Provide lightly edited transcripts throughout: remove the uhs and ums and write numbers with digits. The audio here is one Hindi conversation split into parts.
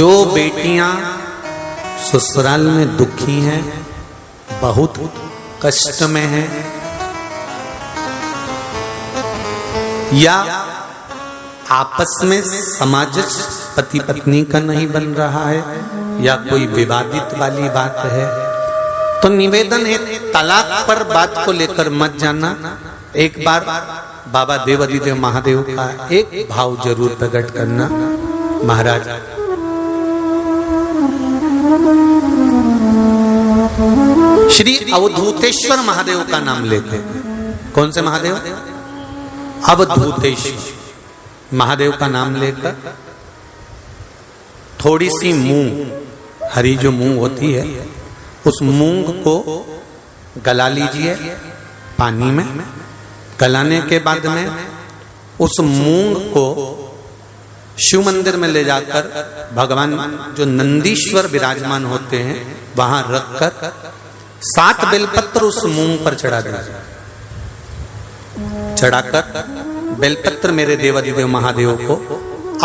जो बेटियां ससुराल में दुखी हैं, बहुत कष्ट में हैं, या आपस में सामंजस्य पति पत्नी का नहीं बन रहा है, या कोई विवादित वाली बात है, तो निवेदन है तलाक पर बात को लेकर मत जाना। एक बार बाबा देवाधिदेव महादेव का एक भाव जरूर प्रकट करना। महाराज, श्री अवधूतेश्वर महादेव का नाम लेते हैं। कौन से महादेव? अवधूतेश्वर महादेव का नाम लेकर थोड़ी सी मूंग, हरी जो मूंग होती है, उस मूंग को गला लीजिए पानी में। गलाने के बाद में उस मूंग को शिव मंदिर में ले जाकर भगवान जो नंदीश्वर विराजमान होते हैं वहां रखकर 7 बेलपत्र उस मूंग पर चढ़ा दीजिए। चढ़ाकर बेलपत्र मेरे देवाधिदेव महादेव को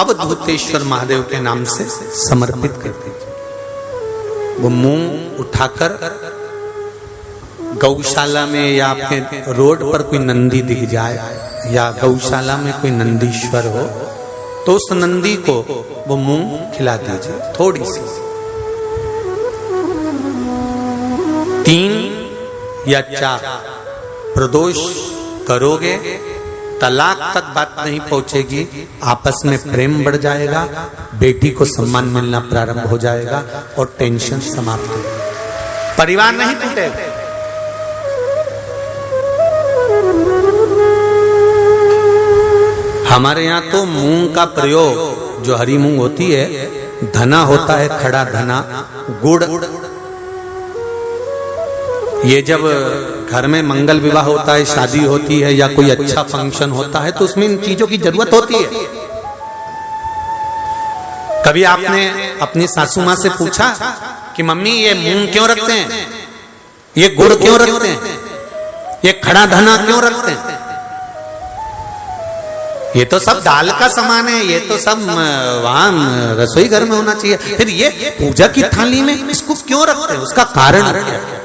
अवधूतेश्वर महादेव के नाम से समर्पित कर दीजिए। वो मूंग उठाकर गौशाला में या आपके रोड पर कोई नंदी दिख जाए या गौशाला में कोई नंदीश्वर हो तो उस नंदी को वो मूंग खिला दीजिए थोड़ी सी। 3 या 4 प्रदोष करोगे, तलाक तक बात नहीं पहुंचेगी, आपस में प्रेम बढ़ जाएगा, बेटी को सम्मान मिलना प्रारंभ हो जाएगा और टेंशन समाप्त हो जाएगी, परिवार नहीं टूटेगा। हमारे यहाँ तो मूंग का प्रयोग, जो हरी मूंग होती है, धना होता है, खड़ा धना, गुड़, ये जब घर में मंगल विवाह होता है, शादी होती है या कोई अच्छा फंक्शन होता है तो उसमें इन चीजों की जरूरत होती है। कभी आपने अपनी सासू माँ से पूछा कि मम्मी ये मूंग क्यों रखते हैं, ये गुड़ क्यों रखते हैं, ये खड़ा धना क्यों रखते हैं? ये तो सब दाल का सामान है, ये तो सब वहां रसोई घर में होना चाहिए, फिर ये पूजा की थाली में इसको क्यों रखते हैं? उसका कारण क्या है?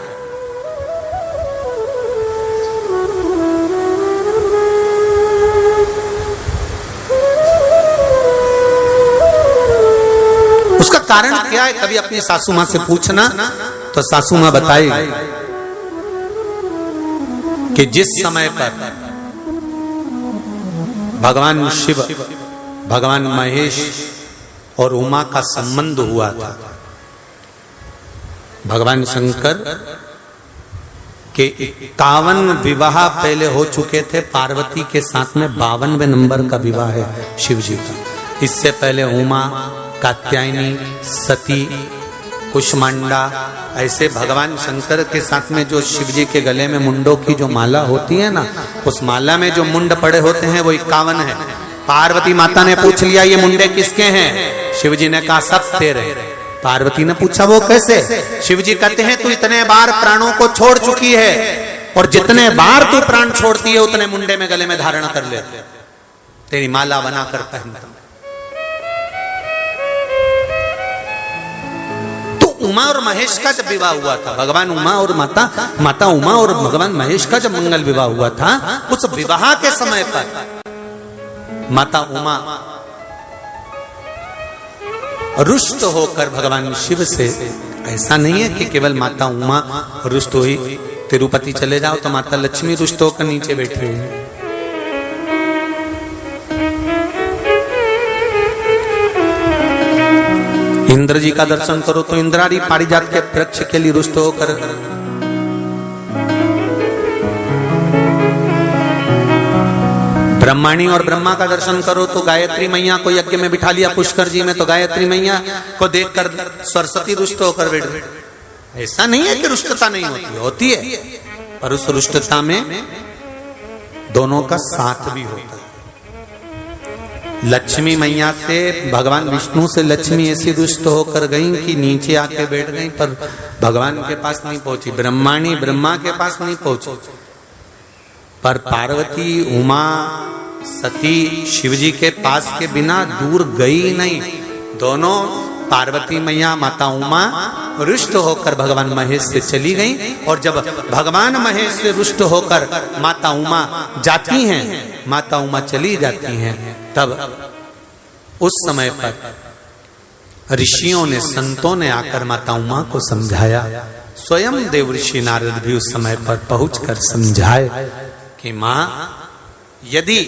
उसका कारण क्या है? कभी अपनी सासू माँ से पूछना तो सासू माँ बताएगी कि जिस समय पर भगवान शिव, भगवान महेश और उमा का संबंध हुआ था, भगवान शंकर के 51 विवाह पहले हो चुके थे, पार्वती के साथ में 52वें नंबर का विवाह है शिव जी का। इससे पहले उमा, कात्यायनी, सती, कुष्मांडा, ऐसे भगवान शंकर के साथ में जो शिव जी के गले में मुंडों की जो माला होती है ना, उस माला में जो मुंड पड़े होते हैं वो 51 है। पार्वती माता ने पूछ लिया ये मुंडे किसके हैं? शिव जी ने कहा सब तेरे। पार्वती ने पूछा वो कैसे? शिव जी कहते हैं तू इतने बार प्राणों को छोड़ चुकी है और जितने बार तू प्राण छोड़ती है उतने मुंडे में गले में धारण कर लेते, तेरी माला बनाकर पहनता। उमा और महेश का जब विवाह हुआ था, भगवान उमा और माता उमा और भगवान महेश का जब मंगल विवाह हुआ था, उस विवाह के समय पर माता उमा रुष्ट होकर भगवान शिव से, ऐसा नहीं है कि केवल माता उमा रुष्ट हुई, तिरुपति चले जाओ तो माता लक्ष्मी रुष्ट होकर नीचे बैठी हुई है। इंद्र जी का दर्शन करो तो इंद्रारी पारिजात के वृक्ष के लिए रुष्ट होकर, ब्रह्माणी और ब्रह्मा का दर्शन करो तो गायत्री मैया को यज्ञ में बिठा लिया पुष्कर जी में, तो गायत्री मैया को देखकर सरस्वती रुष्ट होकर बैठ गई। ऐसा नहीं है कि रुष्टता नहीं होती, होती है, पर उस रुष्टता में दोनों का साथ भी होता है। लक्ष्मी मैया से, भगवान विष्णु से लक्ष्मी ऐसी रुष्ट होकर गई कि नीचे आके बैठ गई, पर भगवान के पास नहीं पहुंची। ब्रह्माणी ब्रह्मा के पास नहीं पहुंची, पर पार्वती, उमा, सती शिवजी के पास के बिना दूर गई नहीं। दोनों पार्वती मैया माता उमा रुष्ट होकर भगवान महेश से चली गई। और जब भगवान महेश से रुष्ट होकर माता उमा जाती हैं, माता उमा चली जाती हैं, तब उस समय पर ऋषियों ने, संतों ने आकर माता उमा को समझाया। स्वयं देवऋषि नारद भी उस समय पर पहुंचकर समझाए कि मां, यदि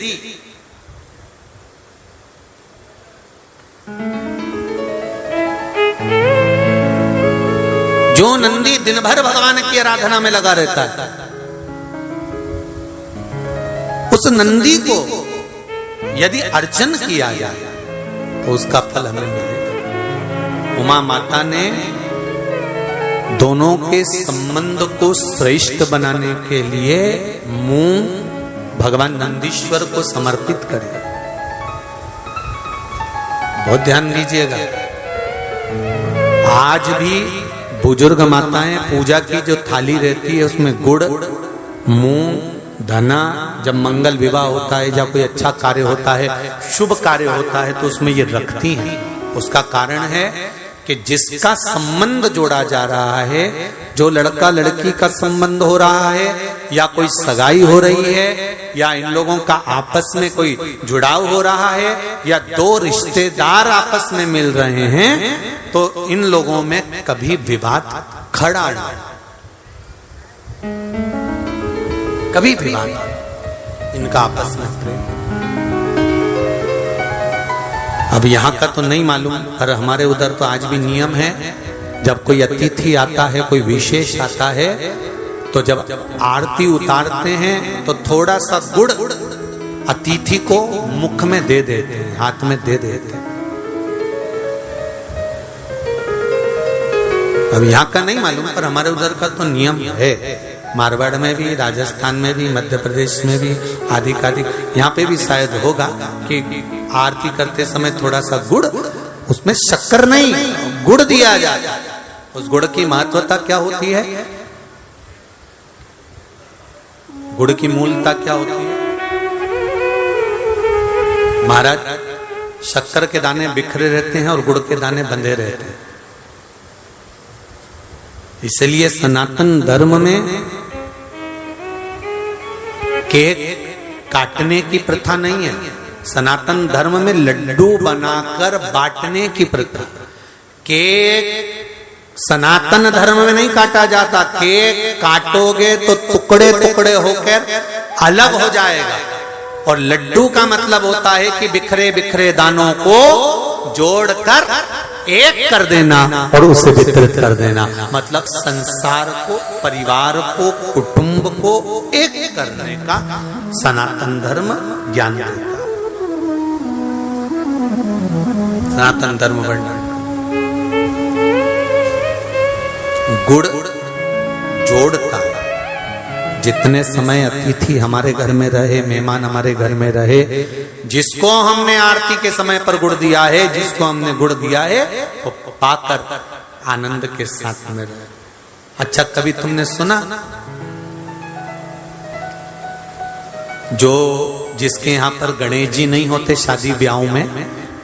जो नंदी दिन भर भगवान की आराधना में लगा रहता है, उस नंदी को यदि अर्चन किया जाए तो उसका फल हमें मिलेगा। उमा माता ने दोनों के संबंध को श्रेष्ठ बनाने के लिए मुंह भगवान नंदीश्वर को समर्पित करे। बहुत ध्यान दीजिएगा, आज भी बुजुर्ग माताएं पूजा की जो थाली रहती है उसमें गुड़, मूंग, धना, जब मंगल विवाह होता है या कोई अच्छा कार्य होता है, शुभ कार्य होता है, तो उसमें ये रखती हैं। उसका कारण है कि जिसका संबंध जोड़ा जा रहा है, जो लड़का लड़की का संबंध हो रहा है, या कोई सगाई हो रही है, या इन लोगों का आपस में कोई जुड़ाव हो रहा है, या दो रिश्तेदार आपस में मिल रहे हैं, तो इन लोगों में कभी विवाद खड़ा नहीं, कभी विवाद, इनका आपस में प्रेम। अब यहाँ का तो नहीं मालूम, पर हमारे उधर तो आज भी नियम है, जब कोई अतिथि आता है, कोई विशेष आता है, तो जब आरती उतारते हैं तो थोड़ा सा गुड़ अतिथि को मुख में दे देते हैं, हाथ में दे देते हैं। अब यहाँ का नहीं मालूम, पर हमारे उधर का तो नियम है। मारवाड़ में भी, राजस्थान में भी, मध्य प्रदेश में भी, आदि आदि, यहाँ पे भी शायद होगा कि आरती करते समय थोड़ा सा गुड़, उसमें शक्कर नहीं, गुड़ दिया जाए। उस गुड़ की महत्वता क्या होती है? गुड़ की मूलता क्या होती है? महाराज, शक्कर के दाने बिखरे रहते हैं और गुड़ के दाने बंधे रहते हैं। इसलिए सनातन धर्म में केक काटने की प्रथा नहीं है। सनातन धर्म में लड्डू बनाकर बांटने की प्रथा। केक सनातन धर्म में नहीं काटा जाता। केक काटोगे तो टुकड़े टुकड़े होकर अलग हो जाएगा, और लड्डू का मतलब होता है कि बिखरे बिखरे दानों को जोड़कर एक कर देना और उसे वितरित कर देना। मतलब संसार को, परिवार को, कुटुंब को एक करने का सनातन धर्म ज्ञान देता है। सनातन धर्म वर्णन गुड़ जोड़ता है। जितने समय अतिथि हमारे घर में रहे, मेहमान हमारे घर में रहे, जिसको हमने आरती के समय पर गुड़ दिया है, जिसको हमने गुड़ दिया है, वो पाकर आनंद के साथ में रहे। अच्छा, कभी तुमने सुना जो जिसके यहाँ पर गणेश जी नहीं होते शादी ब्याहों में,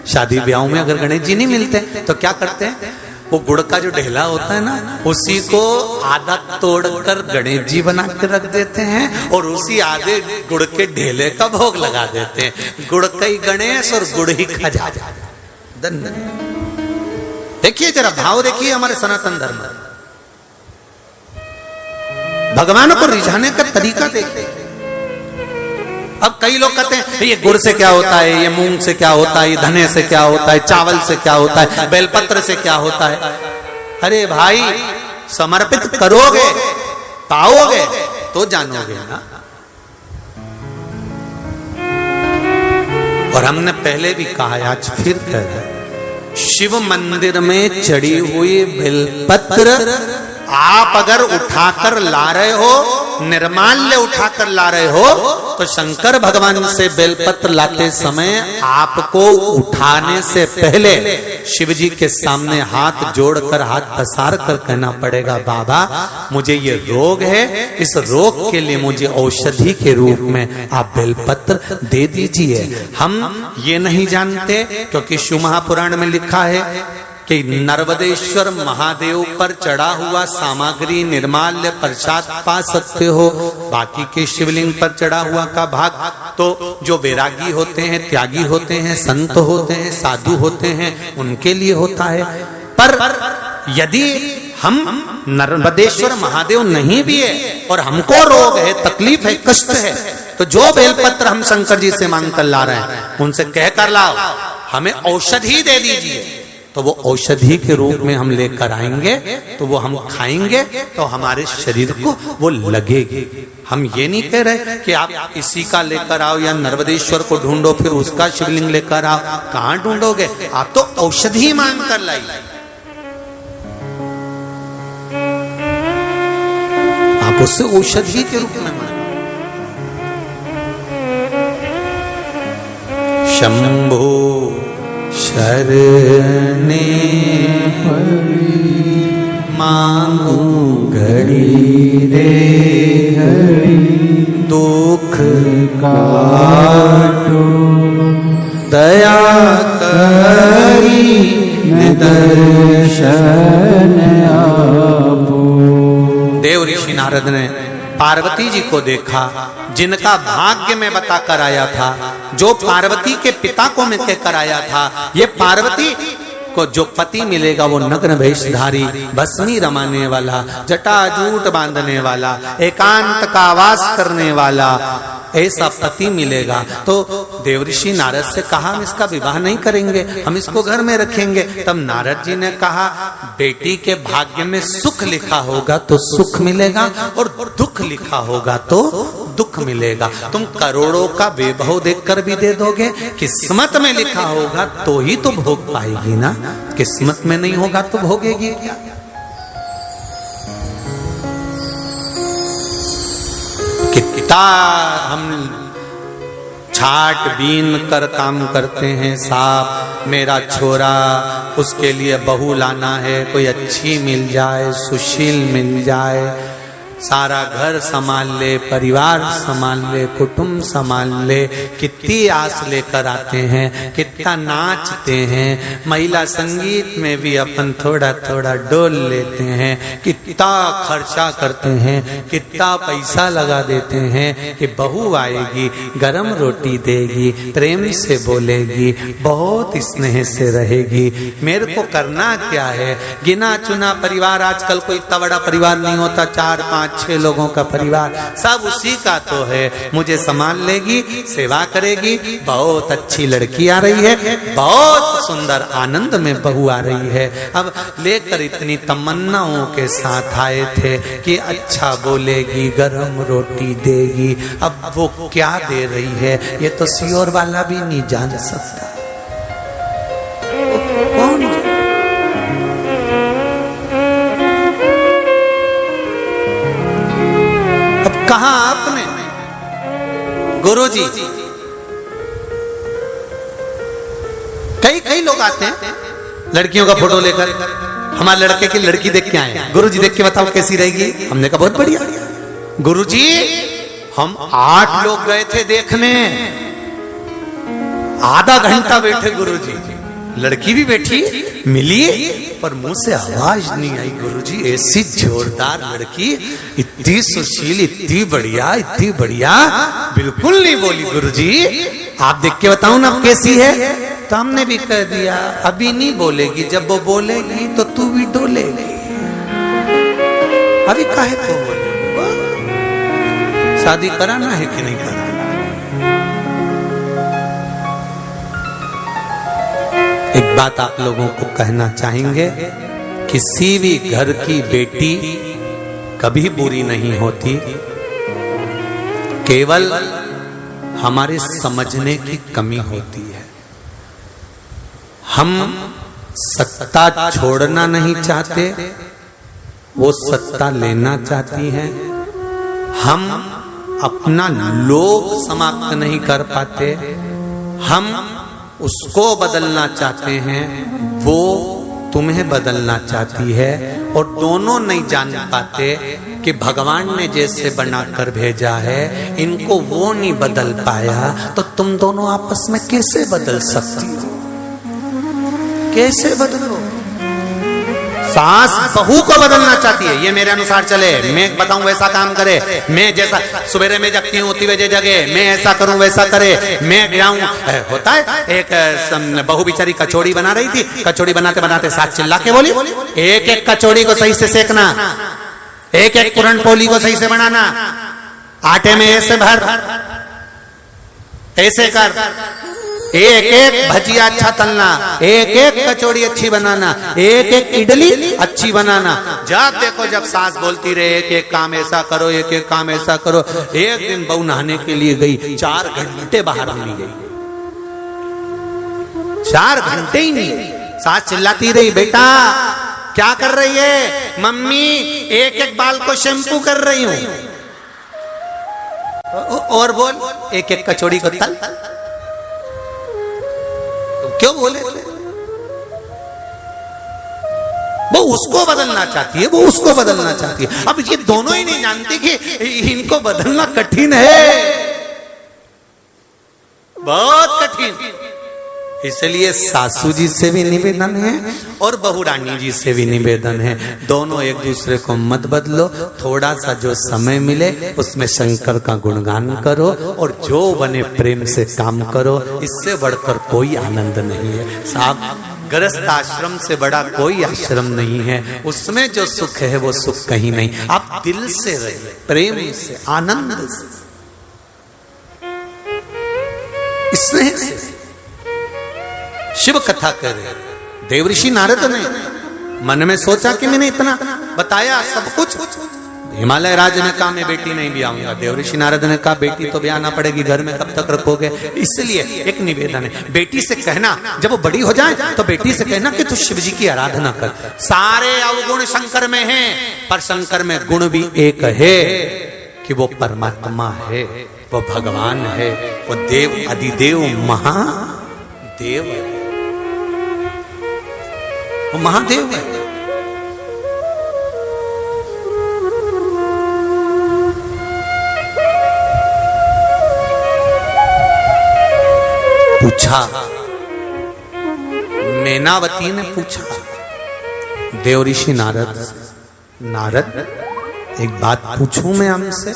शादी ब्याहों में अगर गणेश जी नहीं मिलते तो क्या करते हैं? वो गुड़ का जो ढेला होता है ना, उसी को आधा तोड़कर गणेश जी बना के रख देते हैं और उसी आधे गुड़ के ढेले का भोग लगा देते हैं। गुड़ का ही गणेश और गुड़ ही खजा। देखिए जरा भाव देखिए हमारे सनातन धर्म, भगवान को रिझाने का तरीका देखिए। अब कई लोग कहते हैं ये गुड़ से क्या होता है, ये मूंग से क्या होता है, ये धने से क्या होता है, चावल से क्या होता है, बेलपत्र से क्या होता है। अरे भाई, समर्पित करोगे, पाओगे तो जानोगे ना। और हमने पहले भी कहा, आज फिर कह रहे, शिव मंदिर में चढ़ी हुई बेलपत्र आप अगर उठाकर ला रहे हो, निर्माल्य उठाकर ला रहे हो, तो शंकर भगवान से बेलपत्र लाते समय आपको उठाने से पहले शिव जी के सामने हाथ जोड़कर, हाथ पसार कर कहना पड़ेगा, बाबा मुझे ये रोग है, इस रोग के लिए मुझे औषधि के रूप में आप बेलपत्र दे दीजिए। हम ये नहीं जानते, क्योंकि शिव महापुराण में लिखा है कि नर्मदेश्वर महादेव पर चढ़ा हुआ सामग्री निर्माल्य प्रसाद पा सकते हो, बाकी के शिवलिंग पर चढ़ा हुआ का भाग तो जो वैरागी होते हैं, त्यागी होते हैं, संत होते हैं, साधु होते हैं, उनके लिए होता है। पर यदि हम नर्मदेश्वर महादेव नहीं भी है और हमको रोग है, तकलीफ है, कष्ट है, तो जो बेलपत्र हम शंकर जी से मांग कर ला रहे हैं उनसे कह कर लाओ हमें औषधि दे दीजिए, तो वो औषधि के रूप में हम लेकर आएंगे, तो वो हम खाएंगे तो हमारे शरीर को वो लगेगी। हम ये नहीं कह रहे कि आप इसी का लेकर आओ या नर्मदेश्वर को ढूंढो फिर उसका शिवलिंग लेकर आओ, कहां ढूंढोगे? आप तो औषधि मांग कर लाइए। आप उससे औषधि के रूप में मांगो। शंभो शरणे मांगू घड़ी रे घड़ी, दुख काटो दया करी दर्शन आपो। देव ऋषि नारद ने पार्वती जी को देखा, जिनका भाग्य में बताकर आया था, जो पार्वती के पिता को मैं कहकर आया था, ये पार्वती को जो पति मिलेगा वो नग्न वेशधारी, भस्मी रमाने वाला, जटाजूट बांधने वाला, एकांत का आवास करने वाला, ऐसा पति मिलेगा। तो देवऋषि नारद से कहा हम इसका विवाह नहीं करेंगे, हम इसको घर में रखेंगे। तब नारद जी ने कहा बेटी के भाग्य में सुख लिखा होगा तो सुख मिलेगा और दुख लिखा होगा तो दुख मिलेगा। तुम करोड़ों का वैभव देखकर भी दे दोगे, किस्मत में लिखा होगा तो ही तो भोग पाएगी ना, किस्मत में नहीं होगा तो भोगेगी क्या? कितना हम छाट बीन कर काम करते हैं, साहब मेरा छोरा, उसके लिए बहू लाना है, कोई अच्छी मिल जाए, सुशील मिल जाए, सारा घर संभाल ले, परिवार संभाल ले, कुटुंब संभाल ले, कितनी आस लेकर आते हैं, कितना नाचते हैं, महिला संगीत में भी अपन थोड़ा थोड़ा डोल लेते हैं, कितना खर्चा करते हैं, कितना पैसा लगा देते हैं कि बहू आएगी, गरम रोटी देगी, प्रेम से बोलेगी, बहुत स्नेह से रहेगी। मेरे को करना क्या है? गिना चुना परिवार, आजकल कोई इतना बड़ा परिवार नहीं होता, 4-5 6 लोगों का परिवार, सब उसी का तो है, मुझे संभाल लेगी, सेवा करेगी, बहुत अच्छी लड़की आ रही है, बहुत सुंदर आनंद में बहू आ रही है। अब लेकर इतनी तमन्नाओं के साथ आए थे कि अच्छा बोलेगी, गरम रोटी देगी, अब वो क्या दे रही है ये तो सियोर वाला भी नहीं जान सकता। कौन? कहा आपने? गुरुजी, कई लोग आते हैं लड़कियों का फोटो लेकर, हमारे लड़के की लड़की देख के आए, गुरुजी देख के बताओ कैसी रहेगी? हमने कहा बहुत बढ़िया। गुरुजी हम 8 लोग गए थे देखने, आधा घंटा बैठे गुरुजी, लड़की भी बैठी, मिली, पर मुंह से आवाज नहीं आई। गुरुजी ऐसी जोरदार लड़की, इतनी सुशील, इतनी बढ़िया, बिल्कुल नहीं बोली। गुरुजी आप देख के बताओ ना कैसी है? तो हमने भी कह दिया अभी नहीं बोलेगी, जब वो बोलेगी तो तू भी डोलेगी, अभी काहे को बोलेगी? शादी कराना है कि नहीं कराना? एक बात आप लोगों को कहना चाहेंगे, किसी भी घर की बेटी कभी बुरी नहीं होती, केवल हमारे समझने की कमी होती है। हम सत्ता छोड़ना नहीं चाहते, वो सत्ता लेना चाहती हैं। हम अपना लोभ समाप्त नहीं कर पाते, हम उसको बदलना चाहते हैं, वो तुम्हें बदलना चाहती है, और दोनों नहीं जान पाते कि भगवान ने जैसे बनाकर भेजा है, इनको वो नहीं बदल पाया, तो तुम दोनों आपस में कैसे बदल सकती हो? कैसे बदलो? सास बहू को बदलना चाहती है, ये मेरे अनुसार चले, मैं बताऊं वैसा काम करे, मैं जैसा सवेरे में जगती हूँ उतनी बजे जगे, मैं ऐसा करूं वैसा करे, मैं जाऊं। होता है एक बहू बेचारी कचौड़ी बना रही थी, कचौड़ी बनाते बनाते सास चिल्ला के बोली, एक एक कचौड़ी को सही से सेकना, एक एक पूरन पोली को सही से बनाना, आटे में ऐसे भर, ऐसे कर, एक एक भजिया अच्छा तलना, एक एक कचौड़ी अच्छी बनाना, एक एक इडली अच्छी बनाना। जब देखो जब सास बोलती रहे एक एक काम ऐसा करो, एक एक काम ऐसा करो। एक दिन बहू नहाने के लिए गई, 4 घंटे बाहर नहीं गई, 4 घंटे ही नहीं। सास चिल्लाती रही, बेटा क्या कर रही है? मम्मी एक एक बाल को शैम्पू कर रही हूं। और बोल, एक एक कचौड़ी को तल। क्यों बोले? वो उसको बदलना चाहती है, वो उसको बदलना चाहती है। अब ये दोनों ही नहीं जानती कि इनको बदलना कठिन है, बहुत कठिन। इसलिए सासू जी से भी निवेदन है और बहू रानी जी से भी निवेदन है, दोनों एक दूसरे को मत बदलो। थोड़ा सा जो समय मिले उसमें शंकर का गुणगान करो और जो बने प्रेम से काम करो। इससे बढ़कर कोई आनंद नहीं है साहब। गृहस्थ आश्रम से बड़ा कोई आश्रम नहीं है, उसमें जो सुख है वो सुख कहीं नहीं। आप दिल से रहिए, प्रेम से, आनंद से, स्नेह से। शिव कथा करे देवऋषि नारद ने मन में सोचा कि मैंने इतना बताया सब कुछ। हिमालय राज ने कहा मैं बेटी नहीं भी आऊंगा। देवऋषि नारद ने कहा बेटी तो ब्याह ना पड़ेगी, घर में कब तक रखोगे? इसलिए एक निवेदन है, बेटी से कहना जब वो बड़ी हो जाए तो बेटी से कहना कि तू शिव जी की आराधना कर। सारे अवगुण शंकर में हैं, पर शंकर में गुण भी एक है कि वो परमात्मा है, वो भगवान है, वो देव अधिदेव महादेव है, वो महादेव है। पूछा, मैनावती ने पूछा देवऋषि नारद, नारद एक बात पूछूं मैं आपसे?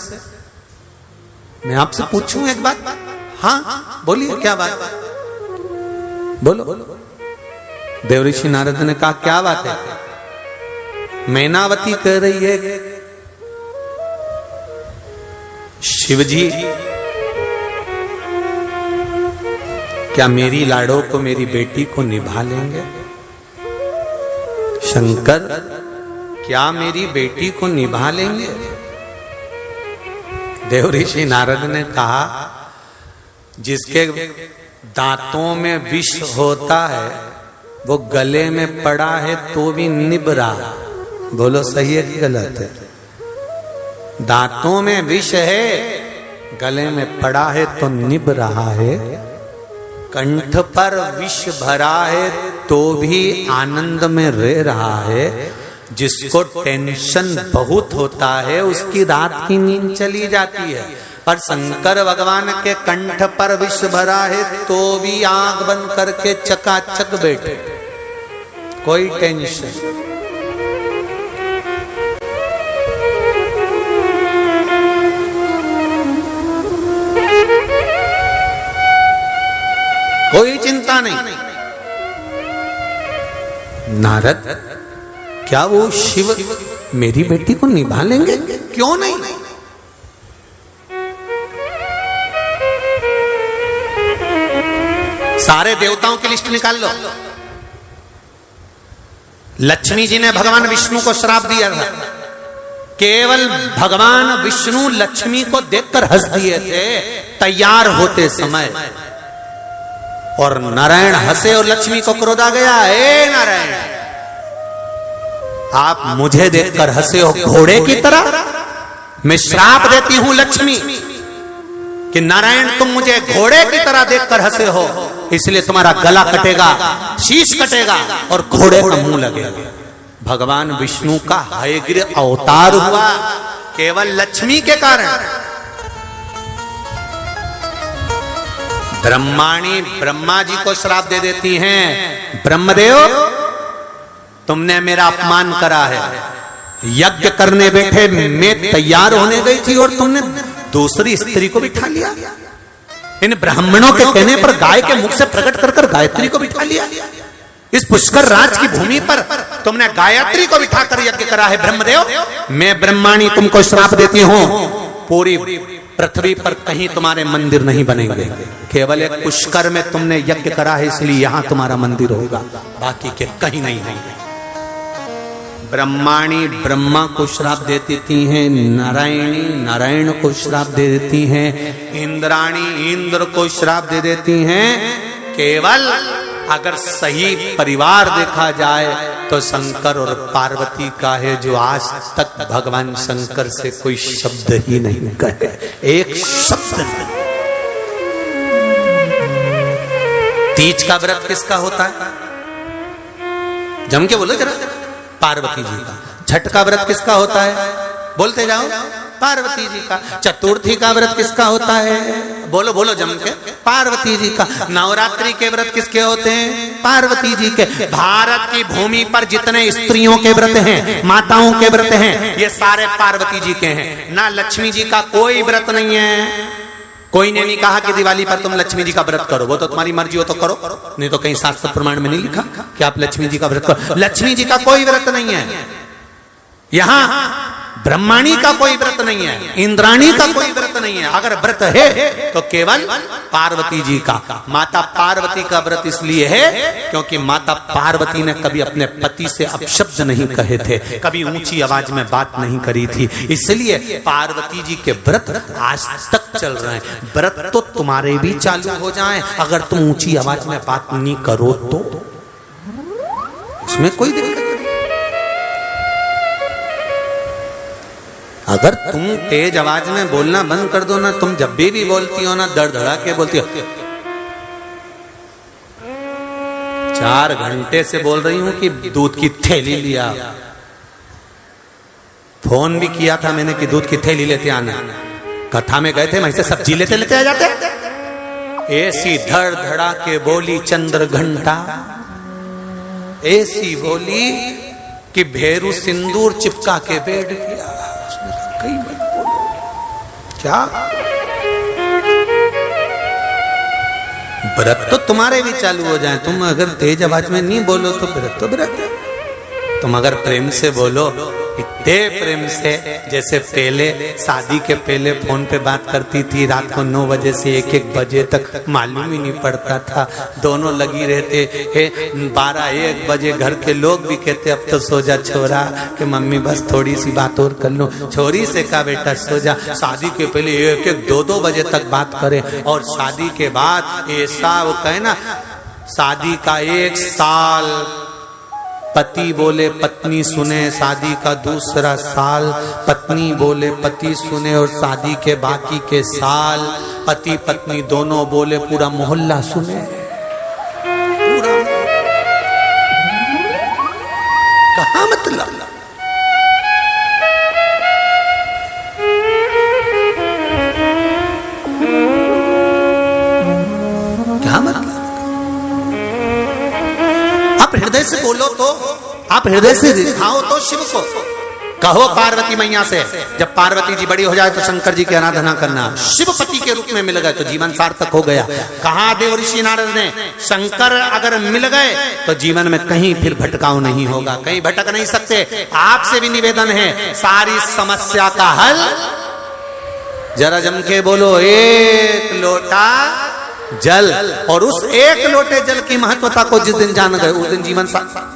मैं आपसे पूछूं एक बात? हाँ बोलिए, क्या बात? बोलो। देवऋषि नारद ने कहा क्या बात है? मैनावती कह रही है शिव जी क्या मेरी लाड़ो को, मेरी बेटी को निभा लेंगे? शंकर क्या मेरी बेटी को निभा लेंगे? देवऋषि नारद ने कहा जिसके दांतों में विष होता है वो गले में पड़ा है तो भी निभ रहा। बोलो सही है कि गलत है? दांतों में विष है, गले में पड़ा है तो निभ रहा है। कंठ पर विष भरा है तो भी आनंद में रह रहा है। जिसको टेंशन बहुत होता है उसकी रात की नींद चली जाती है, पर शंकर भगवान के कंठ पर विष भरा है तो भी आंख बंद करके चकाचक बैठे, कोई टेंशन। कोई चिंता नहीं। नारद क्या वो शिव मेरी बेटी को निभा लेंगे? क्यों नहीं? सारे देवताओं की लिस्ट निकाल लो। लक्ष्मी जी ने भगवान विष्णु को श्राप दिया था, केवल भगवान विष्णु लक्ष्मी को देखकर हंस दिए थे तैयार होते समय, और नारायण हंसे और लक्ष्मी को क्रोध आ गया। हे नारायण, आप मुझे देखकर हंसे हो घोड़े की तरह? मैं श्राप देती हूं लक्ष्मी कि नारायण तुम मुझे घोड़े की तरह देखकर हंसे हो, इसलिए तुम्हारा गला कटेगा, शीश कटेगा और घोड़े का मुंह लगेगा। भगवान विष्णु का हयग्रीव अवतार हुआ केवल लक्ष्मी के कारण। ब्रह्माणी ब्रह्मा जी को श्राप दे देती हैं, ब्रह्मदेव तुमने मेरा अपमान करा है। यज्ञ करने बैठे मैं तैयार होने गई थी और तुमने दूसरी स्त्री को बिठा लिया। इन ब्राह्मणों के कहने पर गाय के मुख से प्रकट कर कर गायत्री को बिठा लिया। इस पुष्कर राज की भूमि पर तुमने गायत्री को बिठाकर यज्ञ करा है। ब्रह्मदेव, मैं ब्रह्माणी तुमको श्राप देती हूं, पूरी पृथ्वी पर कहीं तुम्हारे मंदिर नहीं बनेंगे। केवल एक पुष्कर में तुमने यज्ञ करा है, इसलिए यहां तुम्हारा मंदिर होगा, बाकी के कहीं नहीं होंगे। ब्रह्माणी ब्रह्मा को श्राप दे देती हैं, नारायणी नारायण को श्राप दे देती हैं, इंद्राणी इंद्र को श्राप दे देती हैं। केवल अगर सही परिवार देखा जाए तो शंकर और पार्वती का है, जो आज तक भगवान शंकर से कोई शब्द ही नहीं कहे, एक शब्द नहीं। तीज का व्रत किसका होता है? जम के बोलो जरा। पार्वती जी का। छठ का व्रत किसका होता है? बोलते जाओ। पार्वती जी का। चतुर्थी का व्रत किसका होता है? बोलो बोलो जम के। पार्वती जी का। नवरात्रि के व्रत किसके होते हैं? पार्वती जी के। भारत की भूमि पर जितने स्त्रियों के व्रत हैं, माताओं के व्रत हैं, ये सारे पार्वती जी के हैं। ना लक्ष्मी जी का कोई व्रत नहीं है। कोई ने नहीं कहा कि दिवाली पर तुम लक्ष्मी जी का व्रत करो, वो तो तुम्हारी मर्जी हो तो करो, नहीं तो कहीं शास्त्र प्रमाण में नहीं लिखा कि आप लक्ष्मी जी का व्रत करो। लक्ष्मी जी का कोई व्रत नहीं है। यहां ब्रह्माणी का कोई व्रत नहीं है, इंद्राणी का कोई व्रत नहीं है। अगर व्रत है तो केवल पार्वती जी का। माता पार्वती का व्रत इसलिए है क्योंकि माता पार्वती ने कभी अपने पति से अपशब्द नहीं कहे थे, कभी ऊंची आवाज में बात नहीं करी थी, इसलिए पार्वती जी के व्रत आज तक चल रहे हैं। व्रत तो तुम्हारे भी चालू हो जाए, अगर तुम ऊंची आवाज में बात नहीं करो तो उसमें कोई दिक्कत नहीं। अगर तुम तेज आवाज में बोलना बंद कर दो ना, तुम जब भी बोलती हो ना धड़धड़ा के बोलती हो। 4 घंटे से बोल रही हूं कि दूध की थैली लिया। फोन भी किया था मैंने कि दूध की थैली लेते आना। कथा में गए थे, वहीं से सब्जी लेते लेते आ जाते। ऐसी धड़धड़ा के बोली चंद्र घंटा, ऐसी बोली कि भेरू सिंदूर चिपका के बैठ गया। कहीं मत बोलो। क्या व्रत तो तुम्हारे भी चालू हो जाए। तुम अगर तेज आवाज में नहीं बोलो तो व्रत तो व्रत है। तुम अगर प्रेम से बोलो, इतने प्रेम से, जैसे पहले शादी के पहले फोन पे बात करती थी रात को 9 बजे से 1-1 बजे तक, मालूम ही नहीं पड़ता था, दोनों लगी रहते। 12-1 बजे घर के लोग भी कहते अब तो सो जा छोरा, कि मम्मी बस थोड़ी सी बात और कर लो। छोरी से कहा बेटा सो जा। शादी के पहले 1-1, 2-2 बजे तक बात करे, और शादी के बाद ऐसा वो कहे ना, शादी का 1 साल पति बोले पत्नी सुने, शादी का दूसरा साल पत्नी बोले पति सुने, और शादी के बाकी के साल पति पत्नी दोनों बोले पूरा मोहल्ला सुने। पूरा कहाँ मतलब? क्या मतलब? आप हृदय से बोलो तो, आप हृदय से दिखाओ तो शिव को। कहो पार्वती मैया से, जब पार्वती जी बड़ी हो जाए तो शंकर जी की आराधना करना। शिवपति के रूप में मिल गए तो जीवन सार्थक हो गया। कहा देव ऋषि नारद ने, शंकर अगर मिल गए तो जीवन में कहीं फिर भटकाव नहीं होगा, कहीं भटक नहीं सकते। आपसे भी निवेदन है, सारी समस्या का हल जरा जम के बोलो, 1 लोटा जल। और उस 1 लोटे जल की महत्वता को जिस दिन जान गए, उस दिन जीवन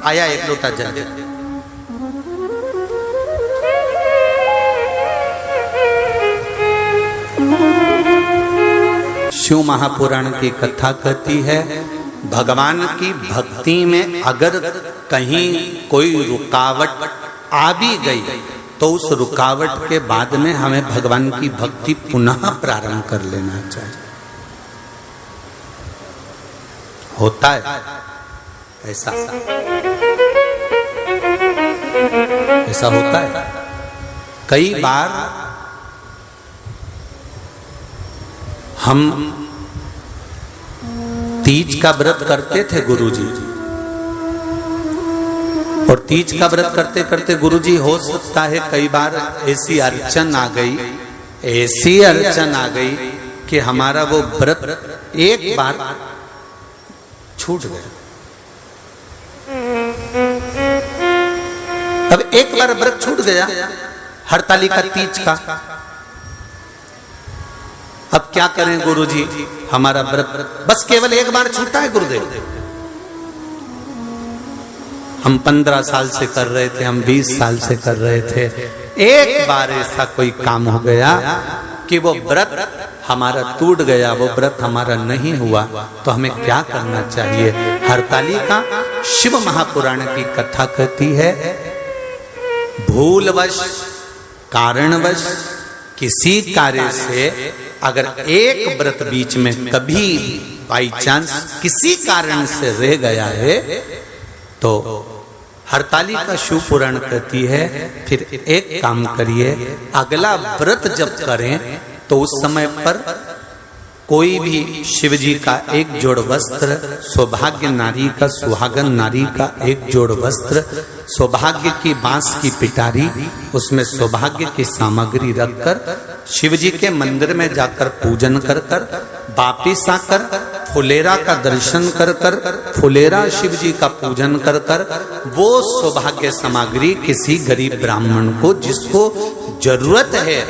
आया 1 लोटा जल। शिव महापुराण की कथा कहती है, भगवान की भक्ति में अगर कहीं कोई रुकावट आ भी गई तो उस रुकावट के बाद में हमें भगवान की भक्ति पुनः प्रारंभ कर लेना चाहिए। होता है ऐसा, ऐसा होता है। कई बार हम तीज का व्रत करते थे गुरुजी, और तीज का व्रत करते करते गुरुजी हो सकता है कई बार ऐसी अड़चन आ गई कि हमारा वो व्रत एक बार छूट गया। अब एक बार व्रत छूट गया हरतालिका तीज का, अब क्या करें गुरुजी, हमारा व्रत बस केवल एक बार छूटा है गुरुदेव। हम 15 साल से कर रहे थे, हम 20 साल से कर रहे थे, एक बार ऐसा कोई काम हो गया कि वो व्रत हमारा टूट गया, वो व्रत हमारा नहीं हुआ, तो हमें क्या करना चाहिए? हरतालिका शिव महापुराण की कथा कहती है, भूलवश कारणवश किसी कार्य से अगर एक व्रत बीच में कभी बाई चांस किसी कारण से रह गया है तो हरतालिका शिव पुराण कहती है फिर एक काम करिए, अगला व्रत जब करें तो उस समय पर कोई भी शिव जी का एक जोड़ वस्त्र, सौभाग्य नारी का, सुहागन नारी का एक जोड़ वस्त्र, सौभाग्य की बांस की पिटारी, उसमें सौभाग्य की सामग्री रखकर शिव जी के मंदिर में जाकर पूजन कर कर वापिस आकर फुलेरा का दर्शन कर कर, फुलेरा शिव जी का पूजन कर कर, वो सौभाग्य सामग्री किसी गरीब ब्राह्मण को जिसको जरूरत है